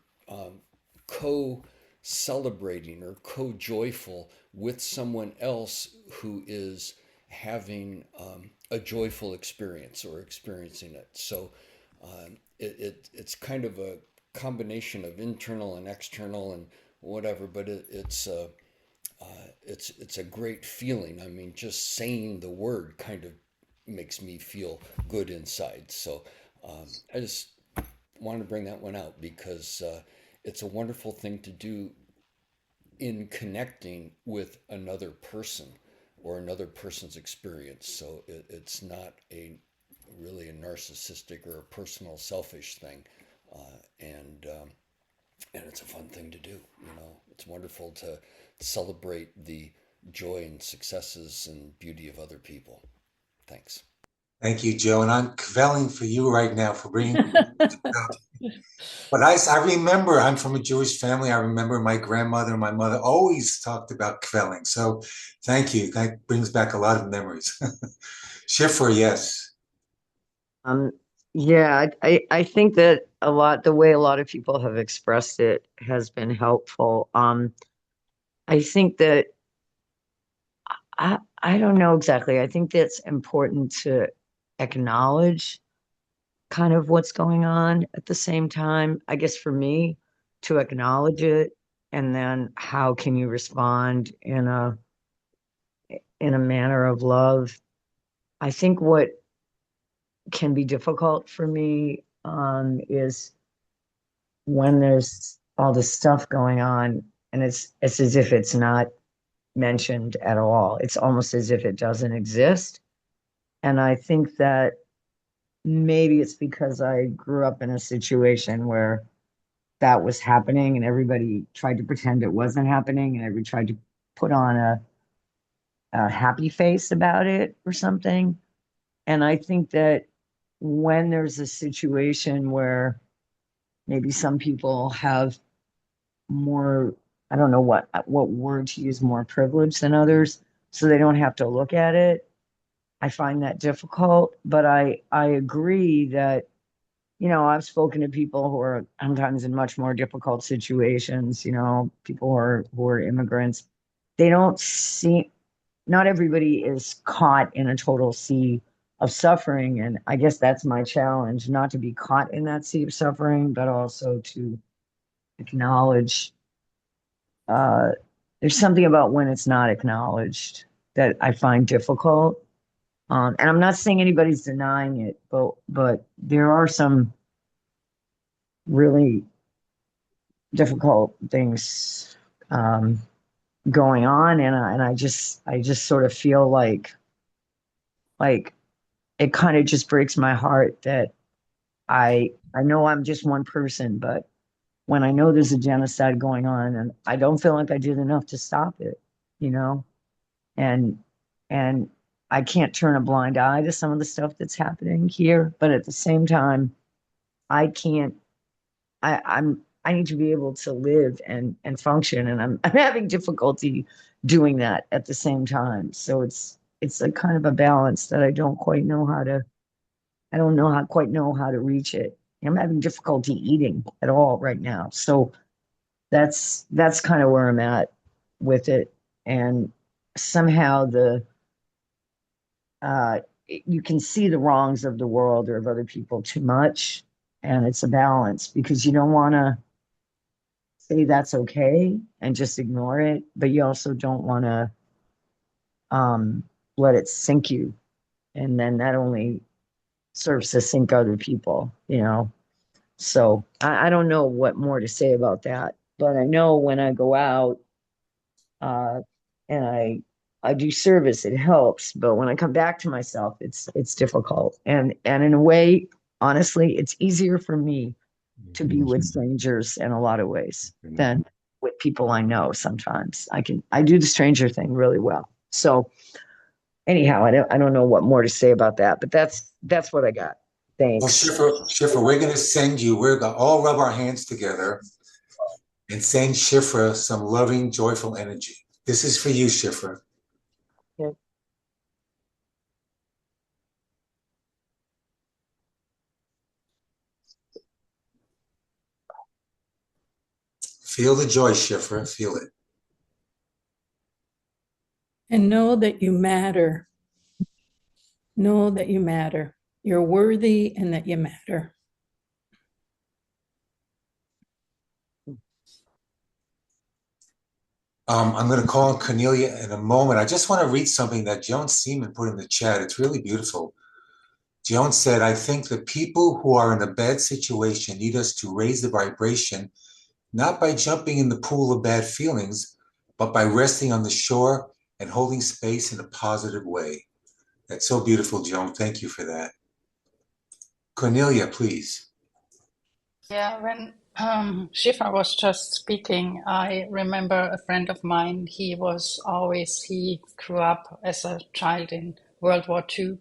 co-celebrating or co-joyful with someone else who is having a joyful experience or experiencing it. So it's kind of a combination of internal and external and whatever, but it's a great feeling. I mean, just saying the word kind of makes me feel good inside. So I just wanted to bring that one out because it's a wonderful thing to do in connecting with another person or another person's experience. So it's not really a narcissistic or a personal selfish thing. And it's a fun thing to do. You know, it's wonderful to celebrate the joy and successes and beauty of other people. Thanks. Thank you, Joe. And I'm kvelling for you right now for bringing. But I remember I'm from a Jewish family. I remember my grandmother and my mother always talked about kvelling. So thank you. That brings back a lot of memories. Schiffer, yes. Yeah, I think that the way a lot of people have expressed it has been helpful. I think that I don't know exactly. I think that's important to acknowledge kind of what's going on at the same time. I guess for me, to acknowledge it, and then how can you respond in a manner of love. I think what can be difficult for me is when there's all this stuff going on and it's as if it's not mentioned at all. It's almost as if it doesn't exist. And I think that maybe it's because I grew up in a situation where that was happening and everybody tried to pretend it wasn't happening and everybody tried to put on a happy face about it or something. And I think that when there's a situation where maybe some people have more, I don't know what word to use, more privilege than others, so they don't have to look at it. I find that difficult, but I agree that, you know, I've spoken to people who are sometimes in much more difficult situations, you know, people who are immigrants. They don't see, not everybody is caught in a total sea of suffering. And I guess that's my challenge, not to be caught in that sea of suffering, but also to acknowledge there's something about when it's not acknowledged that I find difficult. And I'm not saying anybody's denying it, but there are some really difficult things going on, and I just sort of feel like it kind of just breaks my heart that I know I'm just one person, but when I know there's a genocide going on and I don't feel like I did enough to stop it, you know, and I can't turn a blind eye to some of the stuff that's happening here, but at the same time, I can't I need to be able to live and function, and I'm having difficulty doing that at the same time. So it's a kind of a balance that I don't know how quite know how to reach it. I'm having difficulty eating at all right now. So that's kind of where I'm at with it. And somehow you can see the wrongs of the world or of other people too much. And it's a balance because you don't want to say that's okay and just ignore it, but you also don't want to let it sink you. And then that only serves to sink other people, you know. So I don't know what more to say about that, but I know when I go out uh, and I do service, it helps. But when I come back to myself, it's difficult. And in a way, honestly, it's easier for me to be with strangers in a lot of ways than with people I know. Sometimes I do the stranger thing really well. So anyhow, I don't know what more to say about that, but that's what I got. Well, Thanks. Schiffer, we're going to send you, we're going to all rub our hands together and send Schiffer some loving, joyful energy. This is for you, Schiffer. Okay. Feel the joy, Schiffer. Feel it. And know that you matter. Know that you matter. You're worthy and that you matter. I'm going to call on Cornelia in a moment. I just want to read something that Joan Seaman put in the chat. It's really beautiful. Joan said, I think the people who are in a bad situation need us to raise the vibration, not by jumping in the pool of bad feelings, but by resting on the shore and holding space in a positive way. That's so beautiful, Joan. Thank you for that. Cornelia, please. Yeah, when Shifa was just speaking, I remember a friend of mine. He grew up as a child in World War II.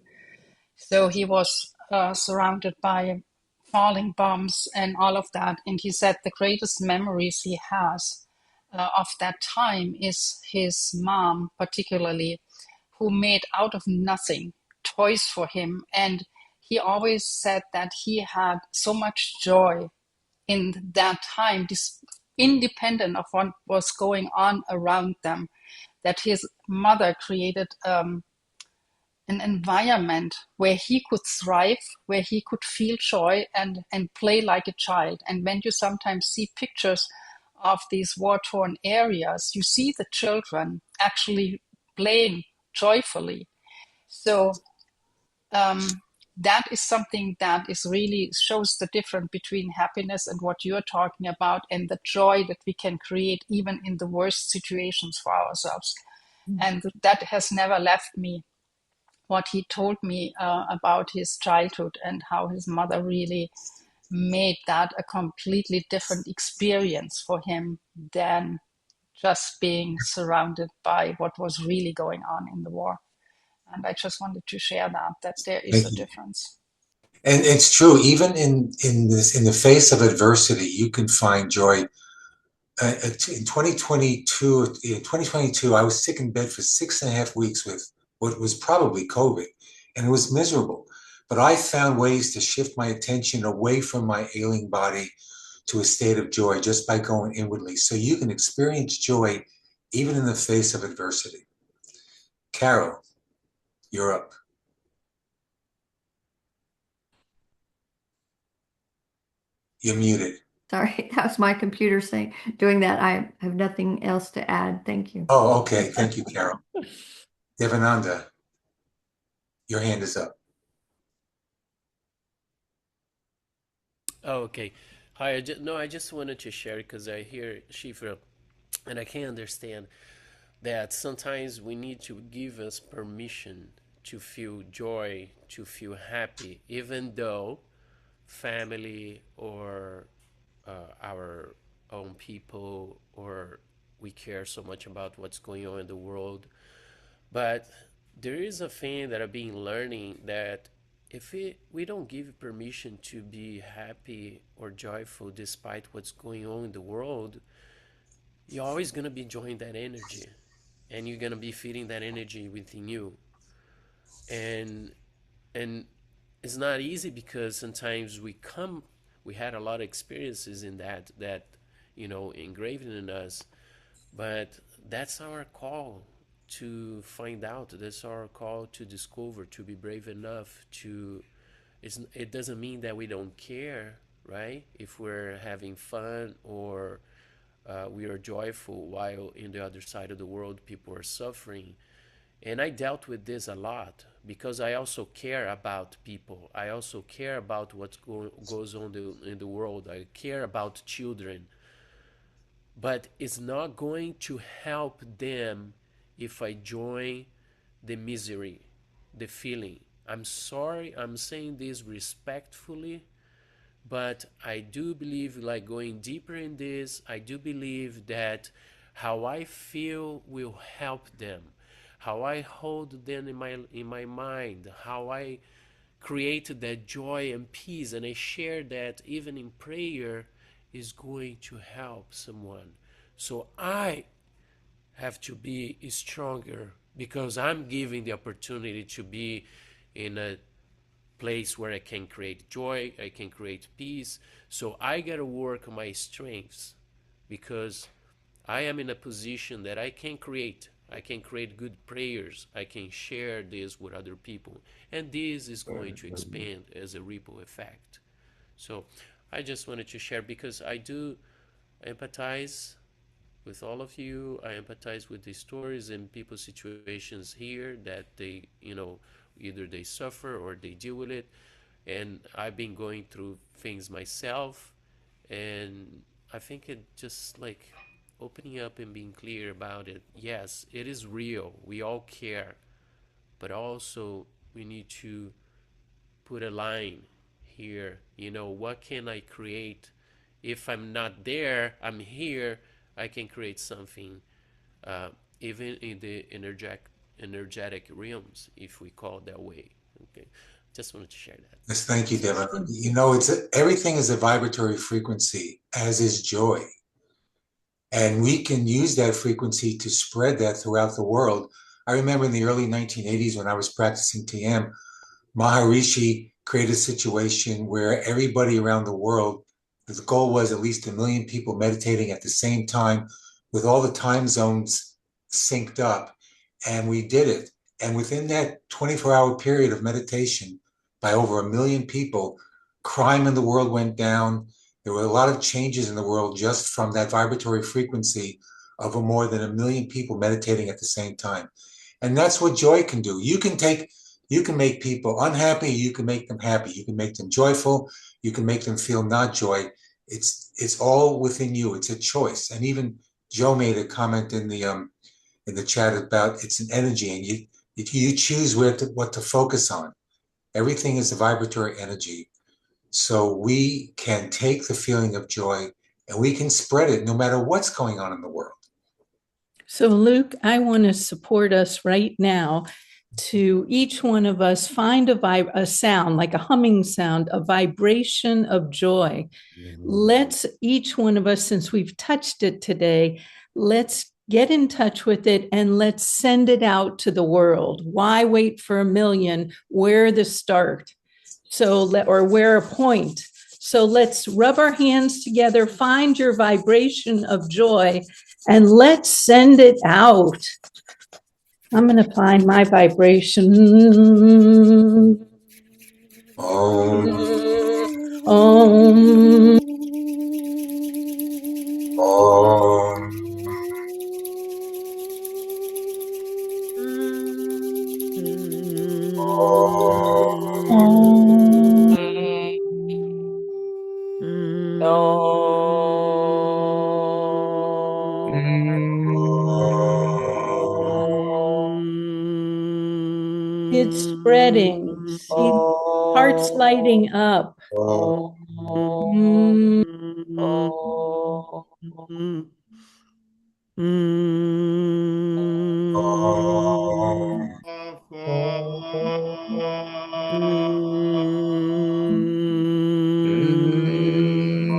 So he was surrounded by falling bombs and all of that. And he said the greatest memories he has of that time is his mom, particularly, who made out of nothing toys for him. And he always said that he had so much joy in that time, independent of what was going on around them, that his mother created an environment where he could thrive, where he could feel joy and play like a child. And when you sometimes see pictures of these war-torn areas, you see the children actually playing joyfully. So that is something that is really shows the difference between happiness and what you're talking about, and the joy that we can create even in the worst situations for ourselves. And that has never left me. What he told me about his childhood and how his mother really made that a completely different experience for him than just being surrounded by what was really going on in the war. And I just wanted to share that there is a difference. And it's true, even in the face of adversity, you can find joy. In 2022, I was sick in bed for 6.5 weeks with what was probably COVID, and it was miserable. But I found ways to shift my attention away from my ailing body to a state of joy just by going inwardly. So you can experience joy even in the face of adversity. Carol, you're up. You're muted. Sorry, that was my computer saying, doing that. I have nothing else to add. Thank you. Oh, okay. Thank you, Carol. Devananda, your hand is up. Oh, okay. Hi, I just wanted to share because I hear Shifa and I can understand that sometimes we need to give us permission to feel joy, to feel happy, even though family or our own people or we care so much about what's going on in the world. But there is a thing that I've been learning that if we don't give permission to be happy or joyful despite what's going on in the world, you're always going to be enjoying that energy, and you're going to be feeding that energy within you. And and it's not easy because sometimes we had a lot of experiences in that engraved in us. But that's our call to find out. That's our call to discover, to be brave enough to. It doesn't mean that we don't care, right? If we're having fun or we are joyful while in the other side of the world people are suffering. And I dealt with this a lot because I also care about people. I also care about what goes on in the world. I care about children. But it's not going to help them if I join the misery, the feeling. I'm sorry, I'm saying this respectfully, but I do believe, like going deeper in this, I do believe that how I feel will help them, how I hold them in my mind, how I create that joy and peace, and I share that even in prayer is going to help someone. So I have to be stronger because I'm giving the opportunity to be in a place where I can create joy, I can create peace. So I got to work on my strengths because I am in a position that I can create. I can create good prayers. I can share this with other people. And this is going to expand as a ripple effect. So I just wanted to share because I do empathize with all of you. I empathize with the stories and people's situations here that they, either they suffer or they deal with it. And I've been going through things myself. And I think it just like opening up and being clear about it. Yes, it is real. We all care. But also, we need to put a line here. What can I create? If I'm not there, I'm here. I can create something, even in the energetic realms, if we call it that way. Okay, just wanted to share that. Yes, thank you, Devin. Everything is a vibratory frequency, as is joy. And we can use that frequency to spread that throughout the world. I remember in the early 1980s when I was practicing TM, Maharishi created a situation where everybody around the world, the goal was at least 1 million people meditating at the same time with all the time zones synced up. And we did it. And within that 24-hour period of meditation, by over 1 million people, crime in the world went down. There were a lot of changes in the world just from that vibratory frequency of more than 1 million people meditating at the same time. And that's what joy can do. You can make people unhappy, you can make them happy, you can make them joyful, you can make them feel not joy. It's all within you. It's a choice. And even Joe made a comment in the chat about it's an energy, and you choose what to focus on. Everything is a vibratory energy. So we can take the feeling of joy and we can spread it no matter what's going on in the world. So, Luke, I want to support us right now to each one of us find a sound, like a humming sound, a vibration of joy. Let's each one of us, since we've touched it today, let's get in touch with it and let's send it out to the world. Why wait for 1 million? Where the start? Or where a point. So let's rub our hands together, find your vibration of joy, and let's send it out. I'm going to find my vibration. Om. Om. Om. It's spreading. See, hearts lighting up. Mm.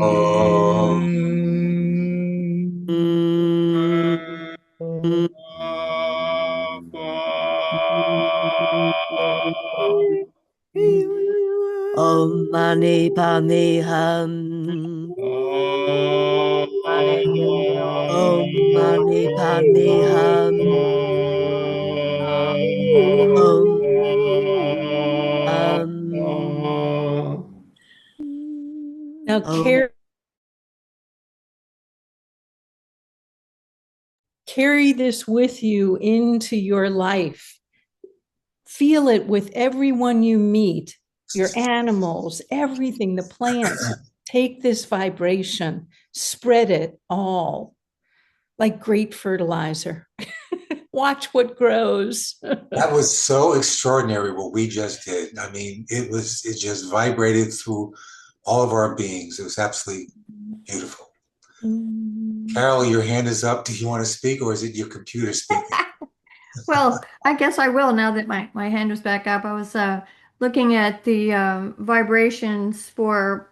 Om Mani Padme Hum. Om Mani Padme Hum. Now, carry this with you into your life. Feel it with everyone you meet, your animals, everything, the plants. Take this vibration, spread it all like great fertilizer. Watch what grows. That was so extraordinary what we just did. I mean, it just vibrated through all of our beings. It was absolutely beautiful. Carol, your hand is up. Do you want to speak, or is it your computer speaking? Well, I guess I will now that my hand was back up. I was looking at the vibrations for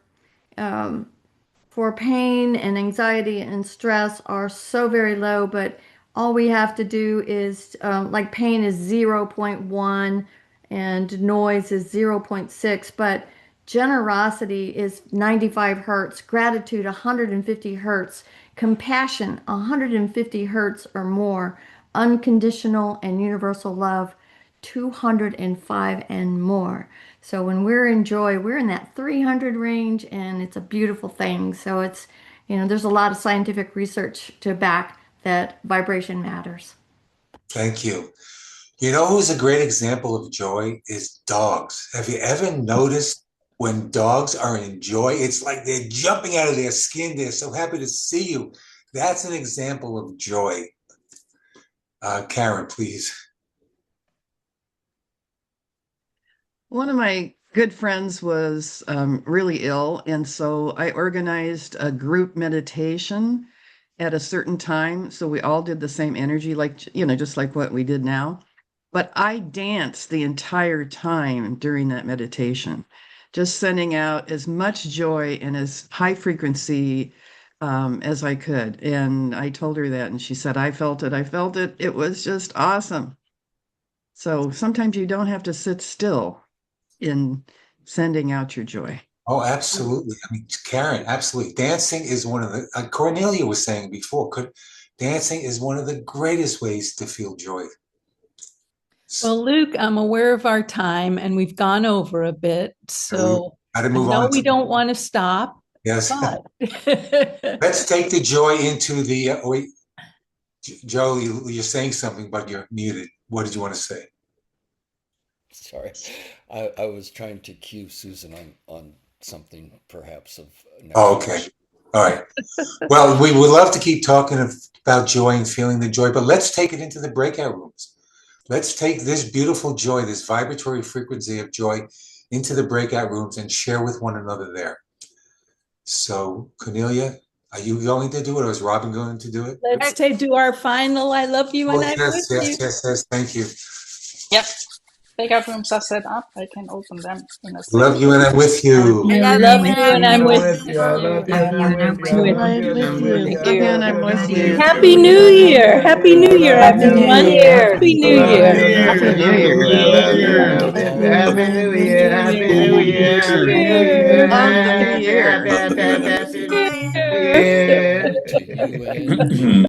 pain and anxiety and stress are so very low, but all we have to do is like pain is 0.1 and noise is 0.6, but generosity is 95 hertz, gratitude 150 hertz, compassion 150 hertz or more, unconditional and universal love 205 and more. So when we're in joy, we're in that 300 range, and it's a beautiful thing. So it's, there's a lot of scientific research to back that vibration matters. Thank you. You know who's a great example of joy is dogs. Have you ever noticed when dogs are in joy, it's like they're jumping out of their skin. They're so happy to see you. That's an example of joy. Karen, please. One of my good friends was really ill, and so I organized a group meditation at a certain time. So we all did the same energy, like, just like what we did now. But I danced the entire time during that meditation, just sending out as much joy and as high frequency as I could. And I told her that, and she said, I felt it. I felt it. It was just awesome. So sometimes you don't have to sit still in sending out your joy. Oh, absolutely. I mean, Karen, absolutely. Dancing is one of the, Cornelia was saying before, dancing is one of the greatest ways to feel joy. Well, Luke, I'm aware of our time and we've gone over a bit. So I know we don't want to stop. Yes. Let's take the joy into the, wait, Joe, you're saying something, but you're muted. What did you want to say? Sorry, I was trying to cue Susan on something perhaps of. Oh, okay. All right. Well, we would love to keep talking about joy and feeling the joy, but let's take it into the breakout rooms. Let's take this beautiful joy, this vibratory frequency of joy into the breakout rooms and share with one another there. So, Cornelia, are you going to do it, or is Robin going to do it? Let's do our final I love you and I'm with you. Yes. Thank you. Yep. Breakout rooms are set up. I can open them in a second. Love you and I'm with you. I love you and I'm with you. I love you and I'm with you. Happy New Year. Happy New Year, everyone. Happy New Year. Happy New Year. Happy New Year. Happy New Year. Happy New Year. On the new year. Happy New Year. To you and